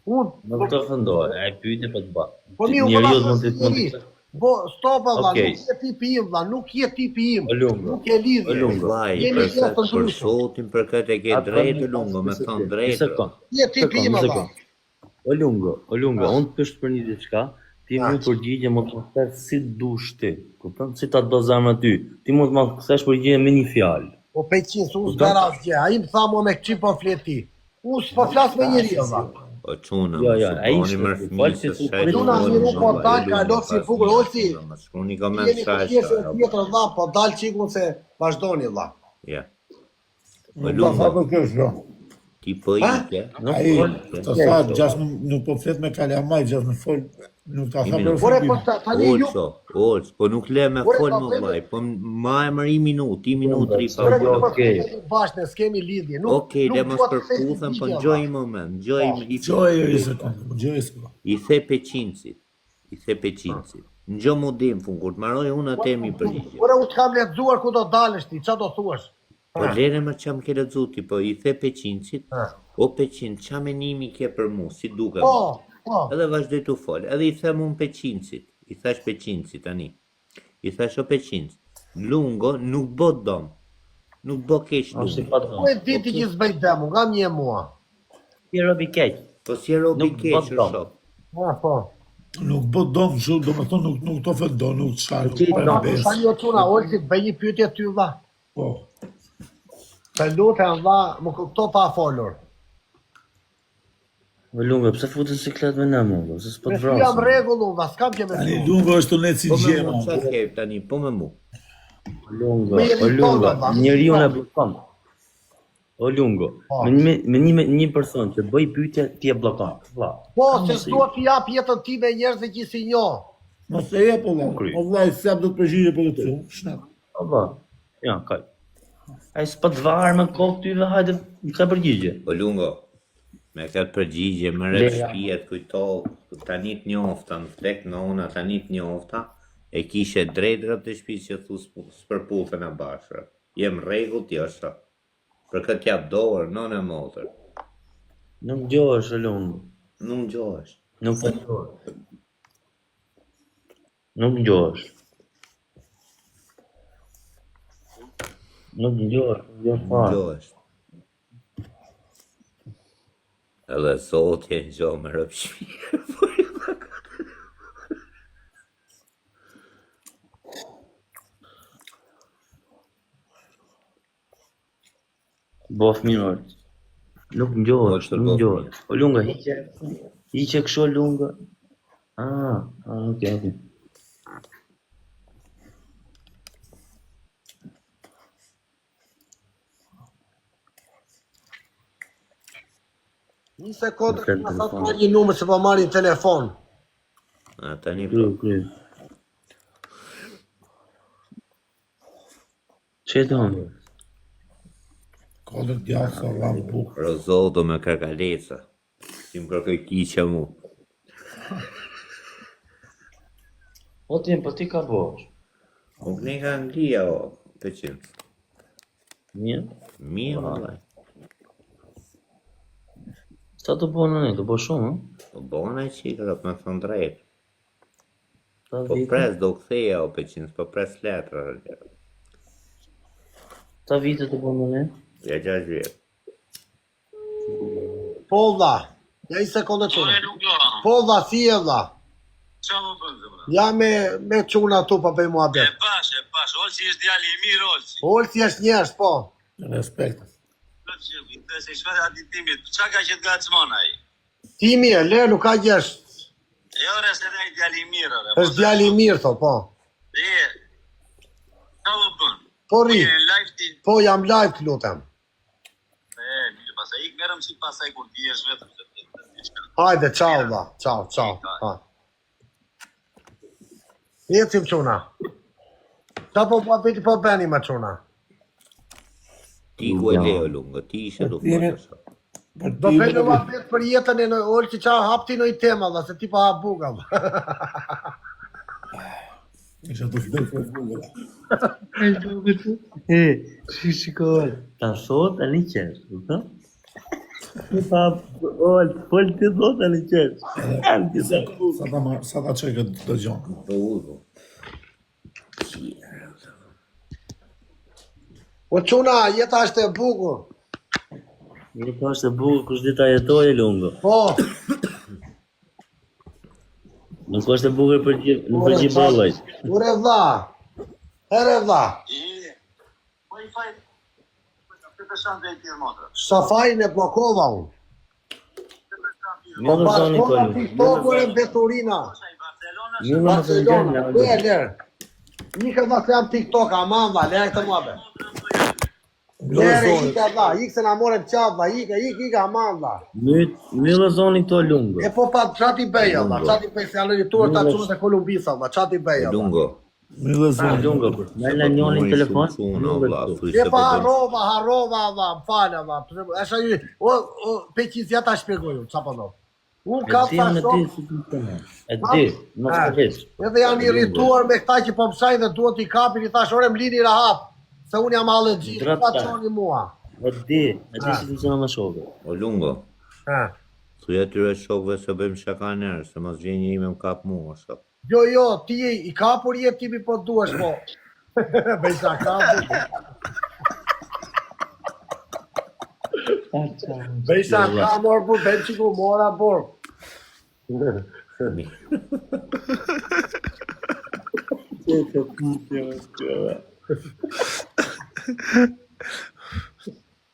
Unë Nuk të fëndoj, ai pyetje për të bërë. po mi u Njeriu mund të Po, stop valla, Okej. nuk je tipi im valla, nuk je tipi im. O Lungo. Nuk je lidhje. Lungo. Vaj, Jemi për gjithë të për ndryshme. sotin për këtë e ke drejtë Lungo, me thon drejtë. Je tipi im valla. O Lungo, unë të pësht për një diçka, ti mu përgjigje mund të më kthesh si dush ti, kupton? Si ta do zemra ty. Ti mund të më kthesh përgjigje me një fjalë. Po Peqin, unë s'bera asgjë, a im tha mua me këqi po flet ti. Unë s'po flas me njeri valla. O çuna, Jo, ai ai ishte, më falë fëmijë si se tu- shajtë. Luna, miru, po dal, ka lop si bukur, Olsi. Shkoni koment Jeni të tjesë shajtë. tjetër valla, po dal çikun se vazhdoni valla. Ja. O Nuk ka Lungo, për kjo shlo. ti po ike. Ai, të tha, gjas nuk po flet me kalamaj, gjas me fol, nuk ka tha për Ore, po fërbim. tani ju, Olç, po nuk le me Ore, fol po, më vete. vllai, po ma e mëri minutë, ti minutë tri pa. ore, Okej. po flet bashkë, ne s'kemi lidhje. Nuk, Okej, le mos dua të them përputhem, po ligje, ngjoj valla. një moment, ngjoj Gjoj e sekund, gjoj e sekund. i the Peqincit. Ngjo mu dim fun kur të marroj unë atë mi përgjigje. Ore, u të kam lexuar ku do dalësh ti, ç'a do thuash? Po lere më që më ke lexu ti, po i the Peqinçit, o Peqin, qa menimi ke për mu, si duke mu? Edhe vazhdoj të fol, edhe i them unë Peqinçit, i thash Peqinçit tani. I thash o Peqinç, lungo nuk bo dom, nuk bo keq lungo. Po e diti që s'bëj demu, nga mje mua. Si robi keq. Po si robi keq o shok. Po. Nuk bë dom kështu, domethënë nuk të ofendon, nuk çfarë. Tani o çuna, Olsi, bëj një pyetje ty vlla. Po. Të lutem vlla, më kupto pa folur. O lunga, pse futën siklet me në mu, se s'po të vrasë. Jam rregullu vlla, s'kam që me Tani lungo është të net si Po me mu, gjema. qa ke tani, po me mu. O lunga, njeriu na bllokon. O lungo, me një person që bëj pyetje ti e bllokon. Vlla. Po, se s'dua t'i jap jetën time njerëzve që si njo. Mos e jep valla. O vllai s'jap do të përgjigje për këtë. Shnak. Po vlla. Ja, kaj. Ai s'po të varë me kokë ty dhe hajde ka përgjigje. O lungo, me këtë përgjigje, më rrët shpijet, kujto, tani të njofta, në ftek në ona, tani të njofta, e kishe drejtrat të shpi që thu s'përputhen e bashkë. Jem rregull ti është. Për këtë jap dorë, non e motër. Nuk gjohesh o lungo. Nuk gjohesh. Nuk po gjohesh. Nuk gjohesh. Nuk gjohesh, nuk gjohesh Nuk fare. gjohesh. Edhe Zoti e gjo me rëpshmirë. Bof mirë. Nuk ngjohesh, nuk ngjohesh. O lunga, hiqe kështu o lunga. Okay. Një sekundë, ma sa të marrë një numër se po marrin telefon. Tani po. Kry. Që do në? Kodër djallë sa rramë bukë. Rozodo me kërkaleca. Si më kërkoj kiqe mu. O ti ka bosh. O këne ka Anglia o, Peqin. Mirë? Mirë, vallaj. Sa të bo në ne, të bo shumë, Po bona e qikërët me thënë drejtë. Sa Po vite? pres do këtheja o Peqin, po pres letra. Sa vite të bo në ne? Ja 6 vjetë. Po vlla, ja një sekundë çuna. Po vlla, si e vlla? Qa më bëndë, bra? Ja me çuna tu pa bëj E muhabet. pash, Olsi është djali i mirë, Olsi. Olsi është njerëz, po. Respekt. Dhe se shfet aditimit, qa ka që të gacmon ai? Timi e le, nuk ka gjesh. Jo, re, se ne i djali i mirë, re. Është djali i mirë, tho, po. Dhe, qa më bëndë? Po ri, Në live ti, po jam live të lutem. mirë, pasaj, ik merëm si pasaj kur ti jesh vetëm, se të diçka. Hajde, ciao vlla, ciao. Ha. Ecim çuna. Qa po bëni me çuna? Ti ku e leo lungo, ti ishe do Jemi- fërë. Për Do ti bëjmë muhabet për jetën e në Olsi qa hapti në i tema, vlla, se ti pa hap buga, vlla. isha të vdek për bukë. Shikoj. Ta thot e një qesh, kupton? Pa, pol ti thot e një qesh. Anti sa Sa ta çoj këtë dëgjon. Po uzo. O çuna, jeta është e bukur. Një ka është e bukur kush dita jetoj e lungo. Po, Nuk është e bukur për gjithë bollaj. ure vlla. Here vlla. Po i fajt, të peshan dhe i tjerë motra. Safajin e blokova unë. Më në zoni Po kolu. TikToku e Beturina. Barcelona, Më në Barcelona, zoni ku e lërë? Një këtë vlla se jam TikTok, aman vlla, lërë këtë muabe. Lërë, ika vlla, ikë se na morem qatë vlla, ika aman vlla. Më në zoni këto lungo. E po pa çati bëj vlla, çati bëj se janë rritur ta çunat e Kolumbisa vlla, çati bëj vlla. Lungo. Mi dhe zonë. Lungo. Më në njënin telefon. E pa harrova vlla, më falë vlla. Është ai, o Peqis ja ta shpjegoj unë, çfarë po do. Unë kam thashë, E di, mos e vesh. edhe janë irrituar me këta që po mësajnë dhe duhet t'i kapin, i thash ore më lini rahat. Se unë jam allergji, Drata. ka qoni mua. E di si funksionon me shokët. O Lungo, Ha. thuj atyre shokëve se bëjmë shaka njerë, se mos vjen një ime më kap mua, shok. Jo, ti i kapur je tipi po duash po. Bëj sa kapur. Bëj sa kamor por, bëj qiku mora por.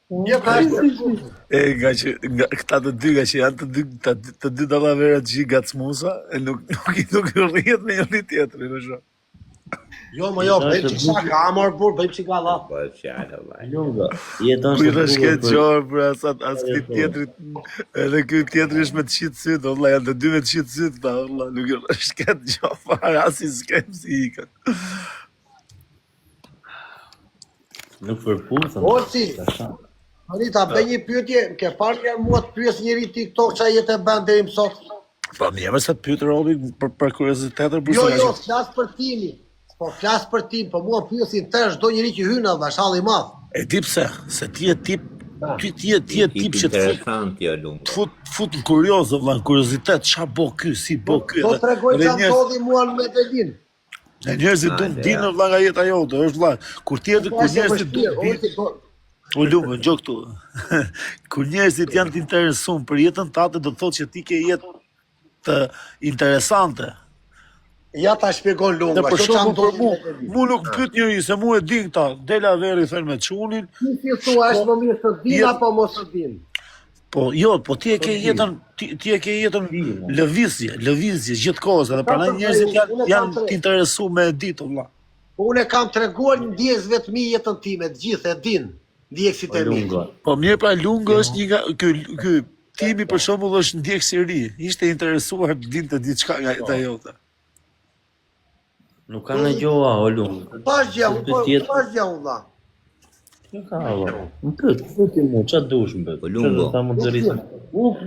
Një kashtë Këta të dy që janë të dy dallaverat që i gacmusa, e nuk rrihet me njëri tjetrin, në shumë. Jo, më jo, bëj që sa kamor por, bëj që ka la. Po e fjallë, vaj. Lunga, jeton Ku i rëshket qorë, për as këtë tjetrit, edhe ky tjetri është me të qitë sytë, olla, janë të dy me të qitë sytë, ta, olla, nuk i rëshket qorë, fare, as i s'kem si ikën. Nuk përputhën. Orsi, Anita, bëj një pyetje, ke parë një mua të pyes njëri TikTok që jetë e bën deri më sot. Po mirë se të pyet Robi për kuriozitetin për Jo, flas për timin. Po flas për tim, po mua pyesin të çdo njeri që hyn atë shalli i madh. E di pse, se ti je tip ti je tip që të Interesant, jo, Lungo. fut në kurioz, vëlla, në kuriozitet, ç'a bë ky, si bë ky. Do tregoj çfarë ndodhi mua në Medellin. E njerëzit duan dinë vëlla nga jeta jote, është vëlla. Kur njerëzit duan O lumë, gjo këtu. Kur njerëzit janë të interesuar për jetën tate, do të thotë që ti ke jetë të interesante. Ja ta shpjegon Lunga, Dhe për çfarë shembull për ndodhi. mu nuk pyet njëri se mu e di këta, dela veri thënë me çunin. Ti thua është më mirë të din apo mos të din. Po jo, po ti e ke jetën, ti e ke jetën lëvizje gjithkohës, edhe prandaj njerëzit janë të interesuar me e ditë vëlla. Unë e kam treguar ndjekësve të mi jetën time, të gjithë e din. Ndjekësit e mi. Po mirë pra Lunga është një nga ky timi për shembull është ndjekës i ri. Ishte interesuar të dinte diçka nga jeta jote. Nuk ka në gjoa, o Lunga. Pash gjë, valla. Nuk ka, valla. Më pyeti mu, qa dush më bëtë? Po Lungo. Ta më të rritë.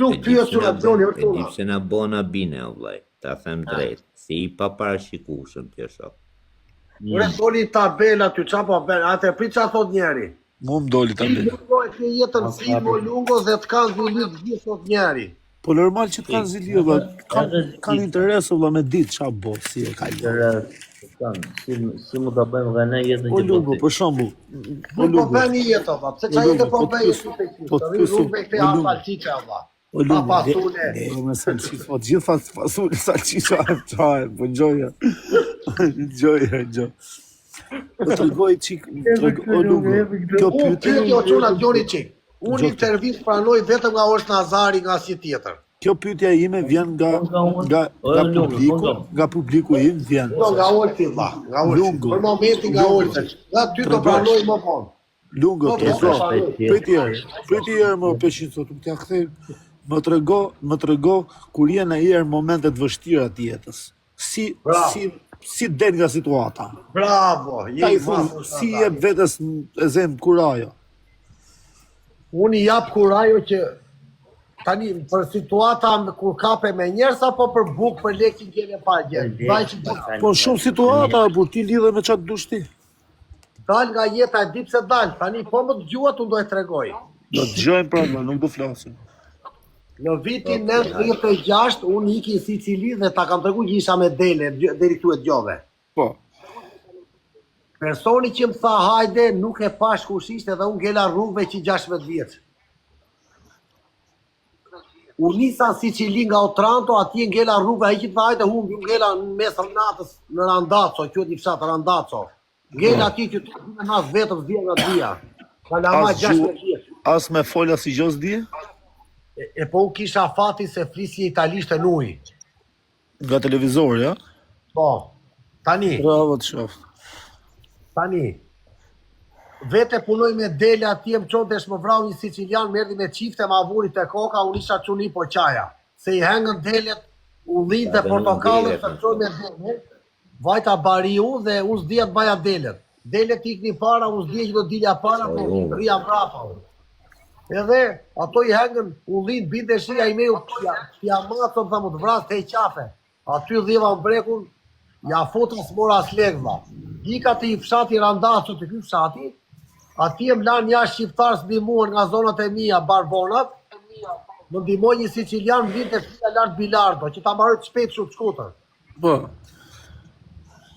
Nuk pyet çuna doni E di pse na bona bine, o vllai. Ta them drejt. Si i paparashikueshëm ti shok. Ure doli tabela ty qa po bën, atë prit qa thot njeri. Mu më doli ta bëj. Lungo e ke jetën film o Lungo dhe të kanë zhvillit gjithë thot njeri. Po normal që të kanë zili, vëlla, kanë interes vëlla me ditë ç'a bë, si e ka lë. Si mu ta bëjmë dhe ne jetën Po që Lungo, bëti. për shembull, Nuk po bën një jetë valla, pse qa jetë po bëj si te po kishë. të pyesum, Rrugë këtë afalçiça valla. o Lungo, pasune. jo me salçiç, po gjithë fasule salçiça çaj, po gjoja. Gjoja. Po tregoj çik, o Lungo, kjo Pyetje o çuna pyetje, djoni çik. Unë Gjotë. intervistë pranoj vetëm nga Osh Nazari nga si tjetër. kjo pyetja ime vjen nga publiku im vjen. Jo, nga Olti valla, nga Olti. Lungo. Për momentin nga Olti. Nga ty do pranoj më vonë. Lungo, Po, trego, po, priti herë më peshin sot, t'ja kthej, më trego kur je në herë momentet vështira të jetës. Si del nga situata. Bravo, Ta i je thon, mas. si jep vetes e zem kurajo. Unë i jap kurajo që tani për situata kur kape me njerëz apo për bukë për lekë që gjeve pa gjë. Vaj që Po shumë situata, por ti lidhe me çat dush ti. dal nga jeta e di pse dal. Tani po më dëgjuat unë do e tregoj. Do të dëgjojmë pra, nuk do flasim. Në vitin 96 unë iki në Sicili dhe ta kam treguar që isha me dele deri këtu e dëgjove. Po. Personi që më tha hajde nuk e pash kush ishte dhe unë ngela rrugëve që 16 vjeç. U nisa në Sicili nga Otranto, atje ngela rrugëve, ai që tha hajde humbi, unë ngela në mes natës në Randazzo, quhet i fshat Randazzo. Ngela atje që të në nas vetëm vjen nga dia. Kalama 16 vjeç. As me fola si gjos di? E po u kisha fati se flisje italisht e nuj. Nga televizori, ja? Po, tani. Bravo të shoft. Tani, vete punoj me dele atje më qonë desh më vrau një sicilian, merdi me qifte, ma vuri të koka, unë isha quni po qaja. Se i hengën delet, ullin dhe portokallët, të qoj me dele, vajta bariu dhe unë s'dija të baja delet. Delet ikni para, unë s'dija që do dilja para, po rria mbrapa. Edhe, ato i hengën ullin, bide shia i meju, pja matëm, dhe më të vras të e qafe. Aty dhiva më brekun, ja futën s'mora as lekva. Dika të i fshati Randasu të ky fshati, ati e mlan jashtë shqiptarës ndihmuar nga zonat e mia, Barbonat, më ndihmoi një sicilian vinte flia lart Bilardo, që ta marrë shpejt shumë shkutër. Po.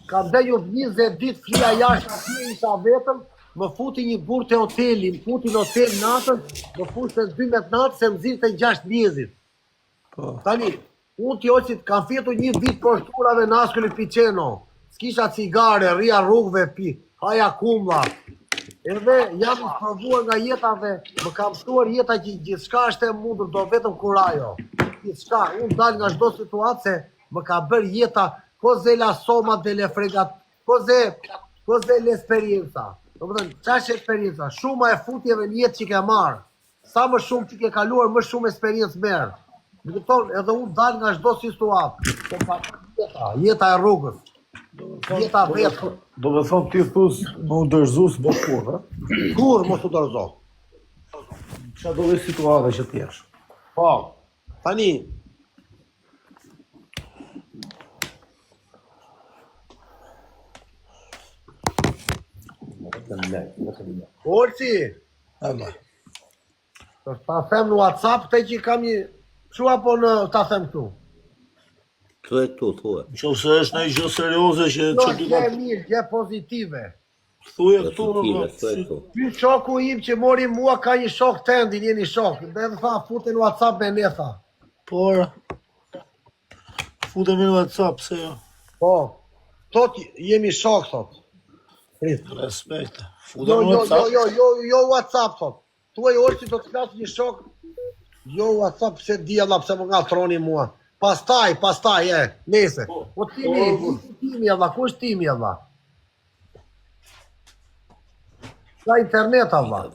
Ka ndeju 20 ditë flia jashtë, atje isha vetëm, më futi një burr te hoteli, më futi në hotel natën, më futi 12 natë se më zinte 6 mjezit. Po. Tani, unë t'joqit kam fjetu një vit për shturave në Ascoli Piceno, s'kisha cigare, rria rrugëve, haja kumla. Edhe jam i provuar nga jeta dhe më kam shtuar jeta që gjithçka është e mundur, do vetëm kurajo. Gjithçka, unë dal nga çdo situatë se më ka bërë jeta cos'è la somma delle fregat, cos'è l'esperienza. Do të thënë, ç'është esperienca? Shuma e futjeve në jetë që ke marrë. Sa më shumë që ke kaluar, më shumë eksperiencë merr. Më kupton, edhe unë dal nga çdo situatë. Po ka jeta e rrugës. Jeta vetë. Do të thonë ti thus më u dërzu s'bo kur, ha? Kur mos u dorëzo. Çfarë do të situata që ti jesh? Po. Tani Orci, ta them në WhatsApp te që kam një çu apo në ta them këtu. Thuaj. Nëse është ndonjë gjë serioze që Jo, ç'do gjë e mirë, gjë pozitive. thuaj këtu. Thuaj. Ky shoku im që mori mua ka një shok tendi, jeni shok. Dhe më tha futen në WhatsApp me ne tha. Por futemi në WhatsApp se jo. Po. Thot jemi shok thot. Prit. Respekt. Jo, Futemi në WhatsApp. jo WhatsApp thot. Thuaj Orsi do të flas një shok. Jo WhatsApp se di Allah pse më ngatroni mua. Pastaj, nese. Po timi Allah, ku është timi Allah? Ka internet Allah.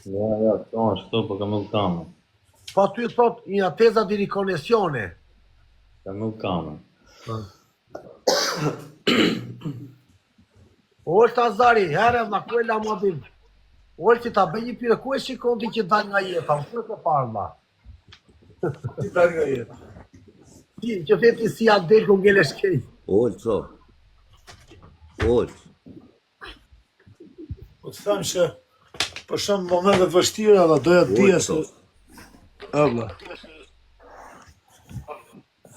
Ja, to është këtu, po kam u kamë. Po ty thot një attesa di riconnessione. Kam u kamë. Olë të azari, herë ma ku e la mua bim. Olë që ta bëj një pire, ku e shikon ti që dal nga jeta, ku e të parë ma? Ti dal nga jeta. Ti, që theti si Adel ku ngele shkej. Olë. Po të them që për shumë momentet vështira dhe doja të dija se Abla.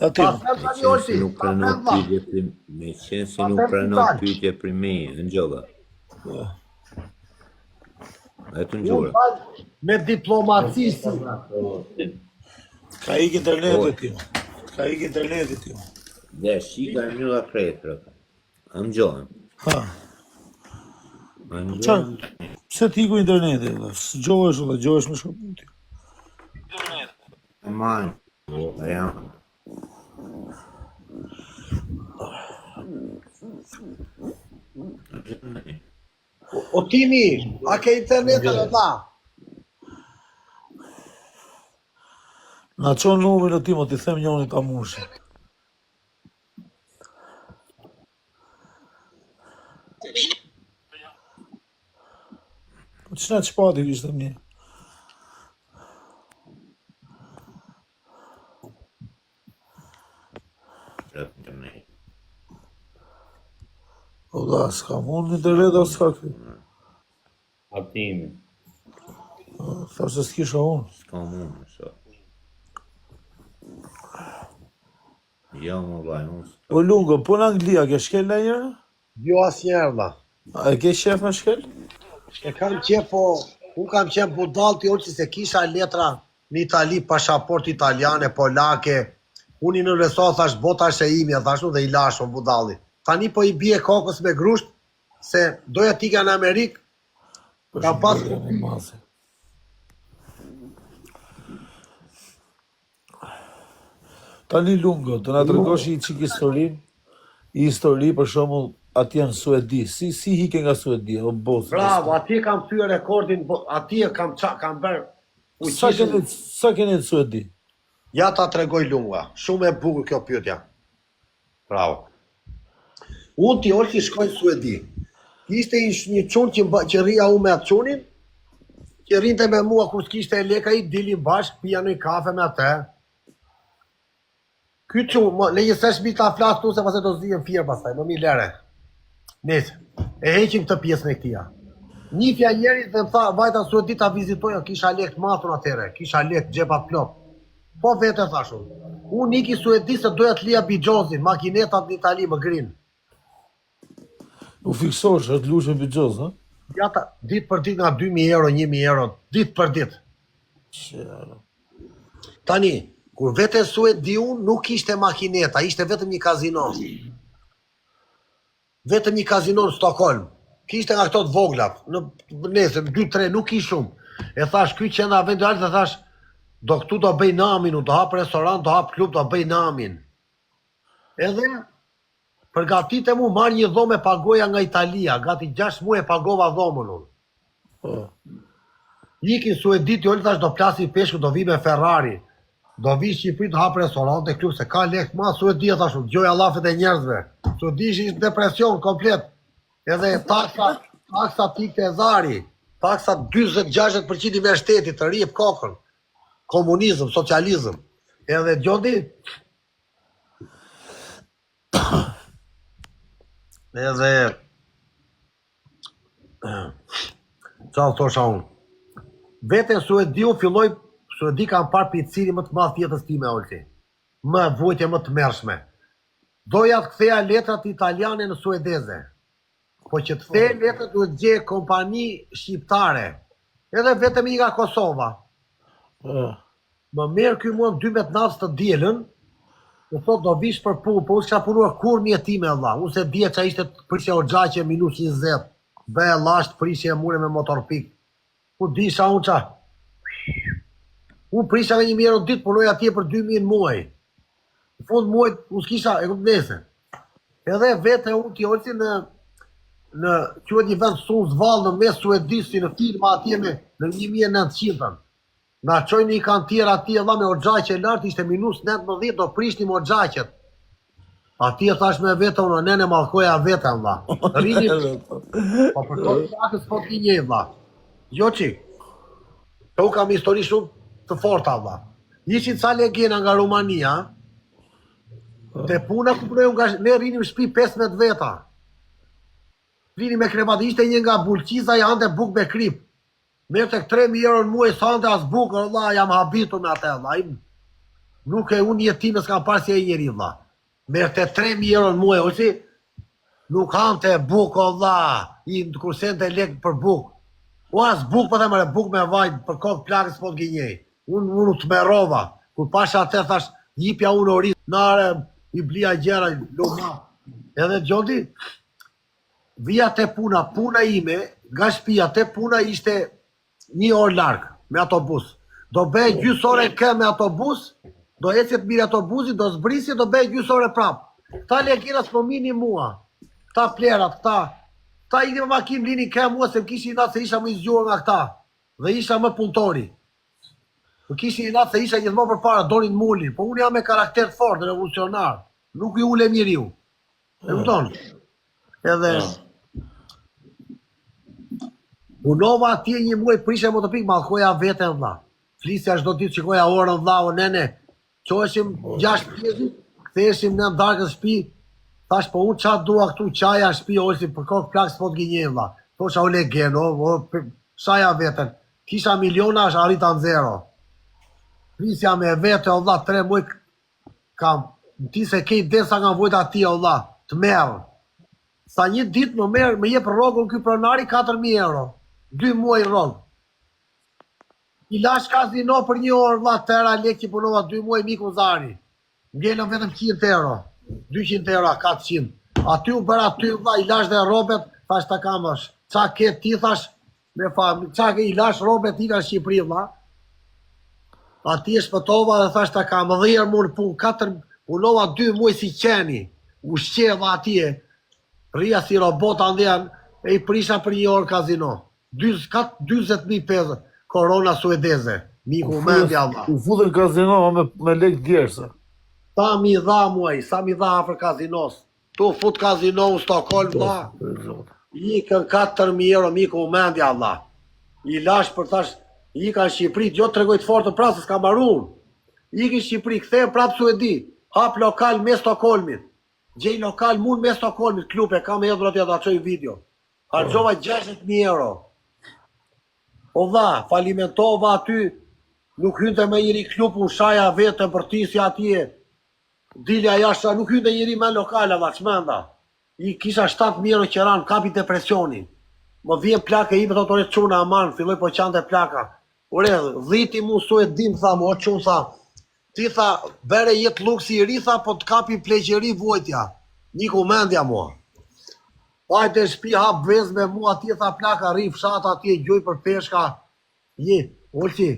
Ati. Se nuk pranon pyetje me qenë se nuk pranon pyetje për meje, në gjoga. E të njura. Me diplomaci si. Ka ik internetit ti. Dhe shika një nga kretrë. Në gjohën. Ha. Pse ti ku interneti? Gjohesh dhe gjohesh me shkëputi. Man, ja. O timi, a ke internet edhe ta? Na qonë numrin e ti, mo t'i them njoni ta mushi. Po qëna që pati kështë të mirë? O da, s'ka mund një internet o s'ka këtë. Atimi. Tha se s'kisha unë. S'ka mund, so. Ja, më vaj, unë s'ka. O Lungo, po në Anglia, ke shkel në njërë? Jo asnjëherë valla. A e ke shef me shkel? E kam qenë po, unë kam qenë budall ti orçi se kisha letra në Itali, pasaport italiane, polake. Unë në reso thash bota është e ime, thashtu dhe i lashon budalli. Tani po i bie kokës me grusht se doja t'ika në Amerikë. Ka pas Tani Lungo, të na tregosh një çik histori për shembull atje në Suedi. Si hike nga Suedia o boss? Bravo, atje kam thyer rekordin, atje kam bërë Sa keni në Suedi? Ja ta tregoj Lunga, shumë e bukur kjo pyetja. Bravo. Unë ti orë që shkoj në Suedi. Ishte një qunë që rria unë me atë qunin, që rrinte me mua kur s'kishte e leka i dilin bashkë, pija një kafe me atë. Ky çu, le 20 mijë ta flas tu se pastaj do zihen fier pastaj, më mirë lere. Nëse e heqim këtë pjesën e këtia. Një fjajeri dhe më tha, vajta Suedi ta vizitoja, kisha lek matur atëre, kisha lek gjepat plot. Po vete thashun. Unë iki Suedi se doja të lija Bigjozin, makinetat në Itali më grinë. U fiksosh, është lushe Bigjoz, ha? Ja ta, ditë për ditë nga 2.000 euro, 1.000 euro, ditë për ditë. Tani, kur vete Suedi unë nuk ishte makineta, ishte vetëm një kazino. Vetëm një kazino në Stockholm. Kishte nga këto të voglat, në nesër, 2-3, nuk i shumë. E thash, ky që nga vendi altë, dhe thash, do këtu do bëj namin, do hap restorant, do hap klub, do bëj namin. Edhe, përgatite mu marrë një dhomë e pagoja nga Italia, gati 6 muaj e pagova dhomën unë. Ikin Suedit, jo thash, do plasi peshku, do vi me Ferrari, do vi Shqipëri, do hap restorant e klub, se ka lek ma Suedi, thash, gjoj allafet e njerëzve. Suedi ishte depresion komplet. Edhe taksa tikë e zari, taksa 26% i me shtetit të rjep kokën, komunizm, socializm. Edhe gjodi, edhe, qa thosha unë, vete Suedi u filloj, Suedi kam parë pizziri më të madh tjetës time, Olti, më vojtje më të mërshme. Doja të ktheja letrat italiane në suedeze. Po që të the letët duhet gje kompani shqiptare. Edhe vetëm i nga Kosova. Më merë ky mua 12 natës të dielën, më thot do vish për punë, po unë s'ka punuar kur një time Allah. Unë se dje që ishte prishje o gjaqe minus 20, bëhe lasht prishje e mure me motor pik. Unë disha unë qa. Unë prisha me 1.000 euro ditë, punoj atje për 2.000 muaj. Në fund muaj, unë s'kisha, e këtë nese. Edhe vete unë t'i orësi në quhet një vend Sundsvall në mes Suedisi në firma atje me në 1900-ën. Na çojnë një kantier atje dha me oxhaqe lart, ishte minus 19, do prishnim oxhaqet. Atje thash me vete unë nene mallkoja vetëm vlla. Rrini. Po për to pakës po ti një vlla. Jo çik. U kam histori shumë të forta vlla. Ishin ca legenda nga Rumania. Te puna ku punoj unë, ne rrinim në shtëpi 15 veta. Vini me kremat, ishte një nga Bulqiza, ja ande buk me krip. Merë tek 3.000 euro në muaj, sa ande as buk, Allah, jam habitur me atë, Allah. Nuk e unë jetime s'kam parë si e njeri, Allah. Merë te 3.000 euro në muaj, ose nuk ante buk, Allah, i në kursen të lek për buk. O as buk, për të mëre, buk me vajt, për kokë plakës po të gjenjej. Unë të merova, kur pasha atë, thash, jipja unë ori, nare, i blia gjera, luma. Edhe gjondi, vija te puna, puna ime, nga shtëpia te puna ishte 1 orë largë me autobus. Do bëj gjysë ore kë me autobus, do ecet mirë autobusi, do zbrisi, do bëj gjysë ore prapë. Këta legera s'po mini mua, këta plerat, këta i një makim lini kë mua se më kishi i natë se isha më i zgjuar nga këta, dhe isha më punëtori. Më kishi i natë se isha gjithmonë për para, donin mulin, po unë jam me karakter fort, revolucionar, nuk i ule miriu. E kupton? Edhe punova atje një muaj prishe motopik, mallkoja veten vlla. Flisja çdo ditë, shikoja orën vlla, o nene. Çoheshim 6 pjesë, ktheheshim në darkën shtëpi. Thash po unë çfarë dua këtu, çaja shtëpi ose për kokë plak s'po të gënjej vlla. Thosha o legen, shaja veten. Kisha miliona, është arrita në zero. Prisja me vete o vlla 3 muaj kam. Ti se ke desa nga vojta atje o vlla, të merr. Sa një ditë më jep rrogën ky pronari 4.000 euro. 2 muaj rrogë. I lash kazino për 1 orë vlla tëra lek që punova 2 muaj miku Zari. Ngjelëm vetëm 100 euro. 200 euro, 400. Aty u bëra aty vlla, i lash dhe robet, thash ta kam është. Qa ke ti thash me fam, qa ke i lash robet i nga Shqipëri vlla. Ati e shpëtova dhe thash ta kam, dhirë mu në punë, punova 2 muaj si qeni. U shqeva atje. Rria si robot andjen e i prisha për 1 orë kazino. 20.000 pesë korona suedeze. Miku mendja vlla. U futën kazino me lek djersa. Sa mi dha muaj, sa mi dha afër kazinos. Tu fut kazino në Stockholm vlla. Ikën 4.000 euro miku mendja vlla. I lash për thash, ikën Shqipëri, jo tregoj të fortë prapë s'ka mbaruar. Ikën Shqipëri, kthehen prapë Suedi. hap lokal me Stockholmit. Gjej lokal mund me Stockholmit, klube, kam hedhur atje ta çoj video. Harxova 60.000 euro. O dha, falimentova aty, nuk hynte me njëri klub, u shaja vetëm për tisja atje. Dilja jashtë, nuk hynte njëri me lokale, dha, çmenda. I kisha 7.000 euro qeran, kapi depresionin. Më vjen plaka ime, thotë ore çuna aman, filloi po qante plaka. Ore, dhiti mu su e dim, tha, o çun, tha. Ti tha, bere jetë luksi i ri, tha, po të kapi pleqeri vojtja. Një kumendja mua. Hajde shpi hap brez me mua, atje tha plaka, ri fshat atje, gjoj për peshka. Olti,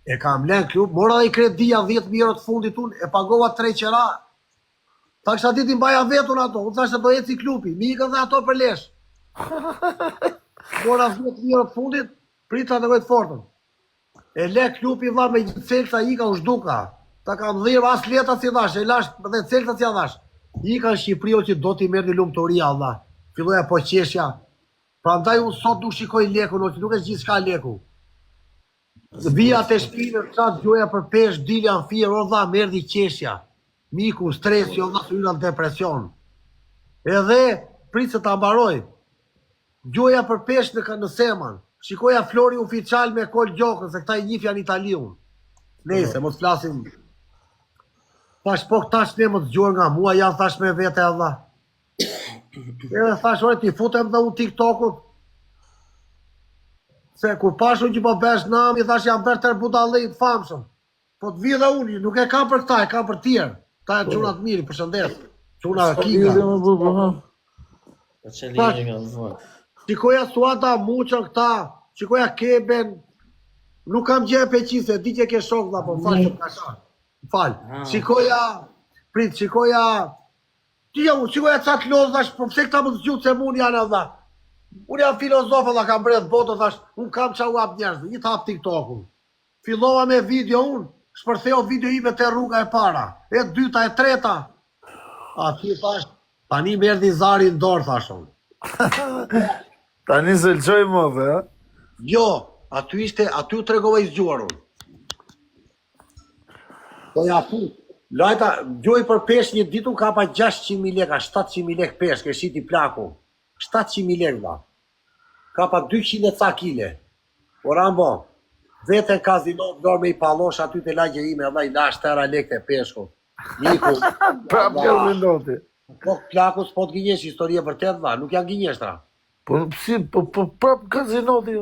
e kam len klub, mora dhe i kredia 10.000 euro të fundit unë, e pagova 3 qera. Ta kësha ti mbaja vetun ato, unë thashtë do jetë si klubi, mi i kanë dhe ato për lesh. Mora 10.000 euro të fundit, prita të gojtë fortën. E le klubi dha me gjithë celta i ka u shduka. Ta kam dhirë as leta si dhash, e lash dhe celta si dhash. I ka në Shqipëri o që do t'i merë një lumëtoria, Allah. Filloja po qeshja. Pra ndaj unë sot nuk shikoj leku, nuk e gjithë shka leku. Vija të shpinë, qatë gjoja për pesh, dilja në firë, o dha, merdi qeshja. Miku, stres, jo dha së në depresion. Edhe, pritë se të ambaroj. Gjoja për pesh në Seman. Shikoja flori oficial me kol gjokën, se këta i njifja në Italiun. Nese, mos flasim. Thash, po këtash ne më të gjurë nga mua, janë thash me vete e dha. Edhe thash, ore, ti futem dhe unë TikTokut. Se kur pashu që po besh nami, thash, janë bërë tërë budallit famshëm. Po të vi dhe unë, nuk e kam për këta, e kam për tjerë. Ta e qunat miri, për shëndet. Quna kika. Qikoja suata muqën këta, qikoja keben. Nuk kam gjë e peqise, di që ke shok dha, po falë që kasha. Falë. Qikoja... Qikoja qatë lodhë, thash, po pse këta më të gjutë se mund janë dha. Unë jam filozofë dhe kam bredh botë, thash, unë kam qa u ap njerëzve, i thap TikTokun. Fillova me video unë, shpërtheo video ime të rruga e para, e dyta, e treta. A ti thash, tani merdi zari në dorë, thash unë. Tani se lëqoj më dhe, ha? Jo, aty u tregova i zgjuar unë. Po ja pu, lajta, gjoj për pesh një ditu ka pa 600.000 leka, 700.000 lek pesh, ke shiti plaku. 700.000 lek da. Ka pa 200 ca kile. O Rambo, vete kazino, dorme i palosh aty të lagje ime, edhe i lash tëra lek të peshku. Niku. Prap një vendoti. Po plaku s'po të gjenjesh, historie vërtet dha, nuk janë gjenjeshtra. Po prap kazinoti.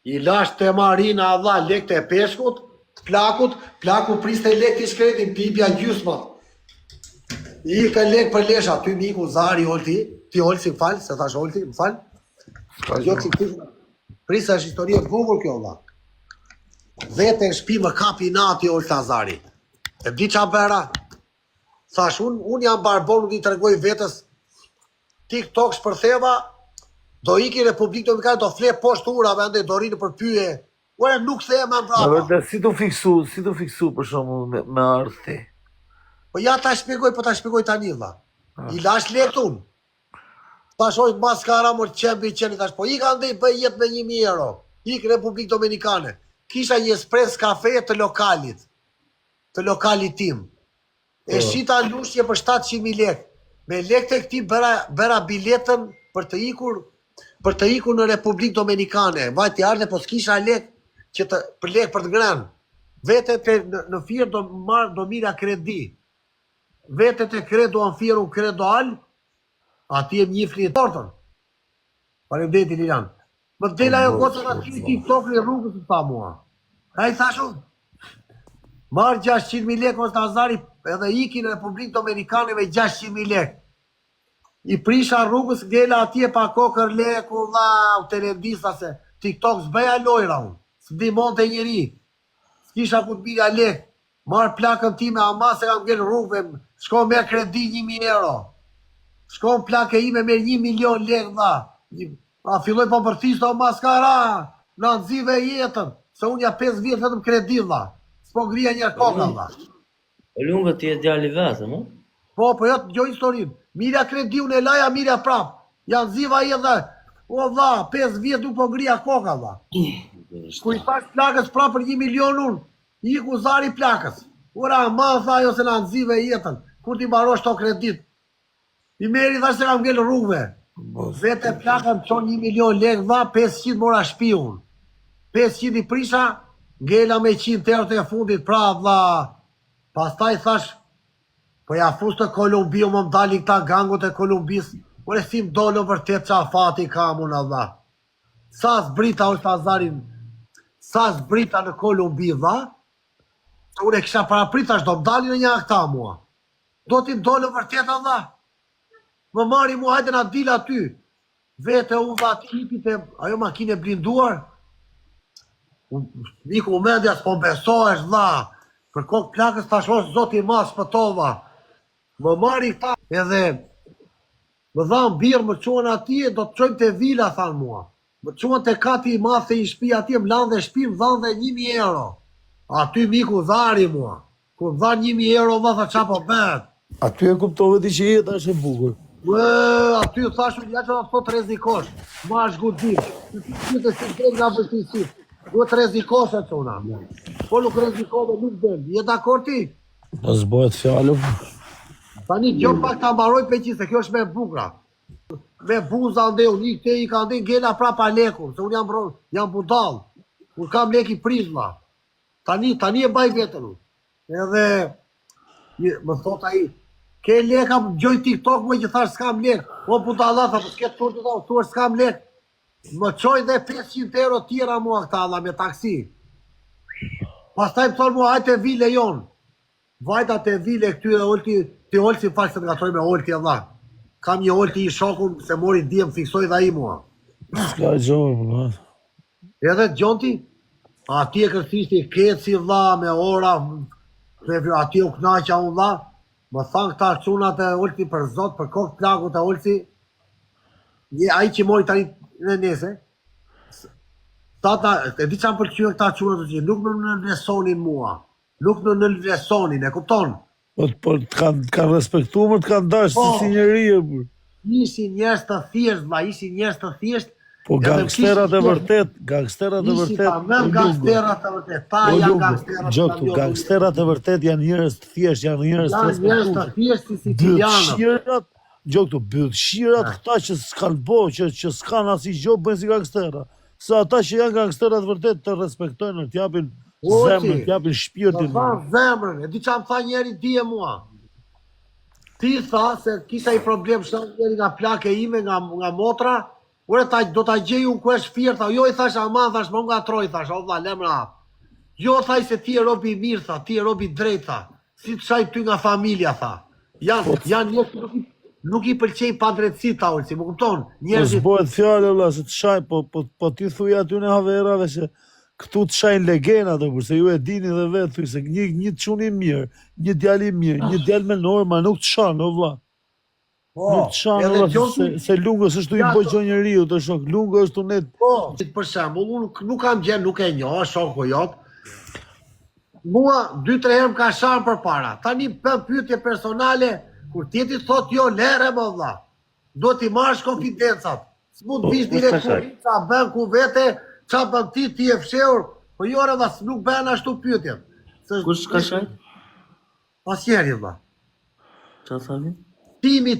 I lash të marina dha lek të peshkut, plaku priste lek të shkretin, pipja gjysmat. I ka lek për lesha, ty miku, zari, olti, ti olti si falë, se thash olti, më falë. Jo që ti, prisa është historie vogël kjo dha. Vete në shpi më kapi nati olti ta zari. E di qa bera? Thash, unë jam barbon, nuk i tregoj vetës, TikTok shpërtheva, do iki Republikë Dominikane, do fle poshtë urave, ande do rinë për pyje. Ure, nuk the me mbrapa. Si të fiksu për shumë me ardhë. Po ja ta shpjegoj, po ta shpjegoj tani dha. I lash lekë unë. Ta shojt maskara mërë qembi qeni, tash, po i ka ndej bëj jetë me 1.000 euro. Ik Republikë Dominikane. Kisha një espres kafe të lokalit. Të lokalit tim. E shita lushje për 700.000 lek. Me lek të këti bëra biletën për të ikur në Republikë Dominikane. Vajti ardhe, po s'kisha lek për lek për të grenë. Vete në firë do mira kredi. Vete të kredo në firë u kredoal, ati e mjifli të tortën. Parem deti Lilian. Më të dela jo gocën ati TikTok në rrugës të ta mua. A i thashu? Marë 600.000 lek ose të azari edhe iki në Republikë Dominikane me 600.000 lek. I prisha rrugës ngela atje pa kokër leku dha u televisa se TikTok s'beja lojra unë. S'di mund të njëri. S'kisha ku të birja lek. Marë plakën time ama se kam ngellë rrugëve. Shko me kredi 1.000 euro. Shko në plakë ime me 1 milion lek dha. A filloj po përtisto maskara. Në nëzive jetën. Se unë ja 5 vjetë vetëm kredi dha. S'po grija njerë koka dha. O Lunga ti e djali vetëm, o? Po jo të gjoj historin. Mirja kredi unë e laja mirja prap. Janë ziva jetë dhe. O dha, 5 vjetë nuk po grija koka dha. Ku i thash plakës prap për 1 milion unë. I ku zari plakës. Ura, ma tha ajo se na nxive jetën. Kur ti mbarosh to kredit? I meri thash se kam ngel rrugëve. Vete plaka më çon 1 milion lekë, dha 500 mora shtëpi unë. 500 i prisha, ngela me 100 euro të fundit, pra vlla. Pastaj thash, po ja fus të Kolumbiu, më dalin këta gangut e Kolumbis. Ore si më dolo vërtet qa fati kam unë Allah. Sa zbrita është Azarin, sa zbrita në Kolumbi dha, unë e kisha paraprit tash do më dalin në një akta mua. Do t'i dolo vërtet Allah. Më mari mua hajde na dil aty. Vete u dha tipit e ajo makine blinduar. Miku mendja s'po besohesh dha. Për kokë plakës tash është zoti mas pëtova. Më mari këta edhe më dhanë birë, më qonë atje, do të qojmë të vila, thanë mua. Më qonë të kati i mathe i shpi atje, më lanë dhe shpi, më dhanë dhe 1.000 euro. Aty miku dhari mua. Kur më dhanë 1.000 euro, më tha qa po bet. Aty e kuptove ti që jeta është e bukur. Aty thashu ja që do të thot rrezikosh. Ma është gudim. Ty të si drejt nga vështirësi. Duhet rrezikosh e qona. Po nuk rrezikove, nuk del. Je dakord ti? Po s'bëhet fjalë. Tani gjo pak ta mbaroj peqi, se kjo është me bukra. Me buza ndeu, një këte i ka ndej ngela prapa lekun, se unë jam budal. Unë kam leki prizma. Tani e baj vetën unë. Edhe, më thot ai, ke leka, gjoj TikTok më që thash s'kam lek. O budala, tha, s'ke turë të thua s'kam lek. Më qoj dhe 500 euro tjera mua këta alla me taksi. Pastaj më thonë mua, hajte vile jonë. Vajta të vile këtyre olti, të olti falë se të gatoj me olti Allah. Kam një olti i shokun, se mori djem, fiksoj dhe i mua. S'ka gjojë, më. Edhe gjonti, ati e kërthishti keci dha me ora, ati u knaqa unë dha, më thanë këta qunat e olti për zot, për kokë plakut e olti, aji që mori tani në nese, e di që më përqyë këta qunat të që nuk më nënvesonin mua. Nuk në nënvesonin, e kupton? Po kanë respektu më të kanë dashë si njerëje, bur. Ishi njerës të thjesht, ma, ishi njerës të thjesht. Po gangsterat e vërtet, gangsterat e vërtet. Ishi ta mem gangsterat e vërtet, ta janë gangsterat e Gjoktu, gangsterat e vërtet janë njerës të thjesht, janë njerës të respektu. Janë njerës të thjesht si sicilianët. Gjoktu, byllëshirat këta që s'kanë bo, që s'kanë asi gjo, bëjnë si gangstera. Se ata që janë gangsterat vërtet të respektojnë, të japin zemrën, të japin shpirtin. Të tha zemrën, e di që më tha njeri dije mua. Ti tha se kisha i problem shtë njeri nga plake ime, nga motra, ure do t'a gjej unë ku e shpirë, tha, jo i thash aman, thash, më nga troj, thash, o dha, lemra. Jo thaj se ti e robi mirë, tha, ti e robi drejt, tha, si të shaj ty nga familja, tha. Janë njështë nuk i pëlqej pa drejtësi, tha, ullë, si më kupton. Po s'bojët fjallë, Allah, se të shaj, po ti thuj aty në haverave që këtu të shajnë legendat, se ju e dini dhe vetë, thuj, se një të qunin mirë, një djali mirë, një djali me norma, nuk të shanë, o vla. Nuk të shanë, o vla, se lungës është tu i boj gjo njeriu, të shok, lungë është tu net. Po, për shembull, unë nuk kam gjenë, nuk e njoh, shoko jot. Mua 2-3 herë më ka shanë për para. Tani për pyetje personale, kur tjeti thot jo, lere më vla. Do t'i marrësh konfidencat. S'mu t'vish direkt qa bën ku vete, qa bën ti e fsheur, po jore dhe nuk bën ashtu pyetjet. Kush ka shajt? Pasjeri vla. Qa thami? Timi,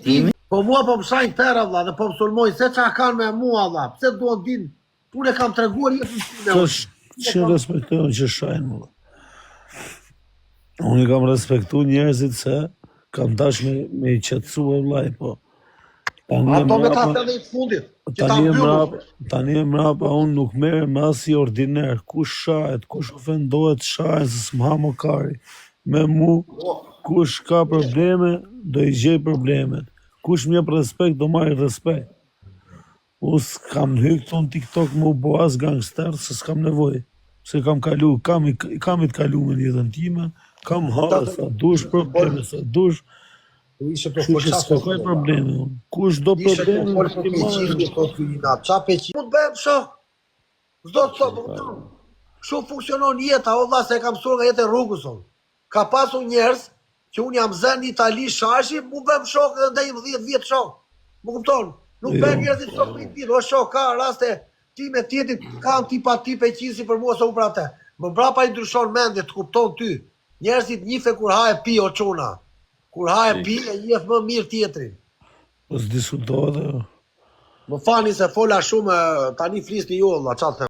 po mua po më shajnë tëra vla dhe po më sulmojnë se qa kanë me mua vla, pse duon din, unë e kam treguar jetën time. Që respektojnë që shajnë mua. Unë i kam respektu njerëzit se kam dash me i qetsu e vlaj, po. Ato me ta thënë i të fundit, që ta mbyllur. Tani e mrapa unë nuk merë me asi ordiner, kush shahet, kush ofendohet shahet, se s'mha më kari. Me mu, kush ka probleme, do i gjej problemet. Kush më jep respekt, do marrë respekt. U s'kam hyk ton TikTok më u bo as gangster, se s'kam nevoj. Se kam kalu, kam i të kalu me jetën time, kam harë sa dush probleme, sa dush. Kështu që s'koj probleme unë. Kush do probleme, Mund të bëhem shok. Zdo të thotë, kështu funksionon jeta, o dha se kam mësuar nga jetë e rrugës unë. Ka pasur njerëz që unë jam zënë në Itali shashi, mu bëhem shok dhe ndaj 10 vjetë shok. Më kupton? Nuk bëhem njerëzit shok për i tjilë, o shok, ka raste ti me tjetit, kam ti pa ti pe qisi për mua se unë për atë. Më brapa i ndryshon mendje, të kupton ty. Njerëzit njife kur ha e pi o çuna. Kur ha e pi e njeh më mirë tjetrin. Po s'diskutohet ajo. Më fani se fola shumë, tani flisni ju, valla, çfarë them.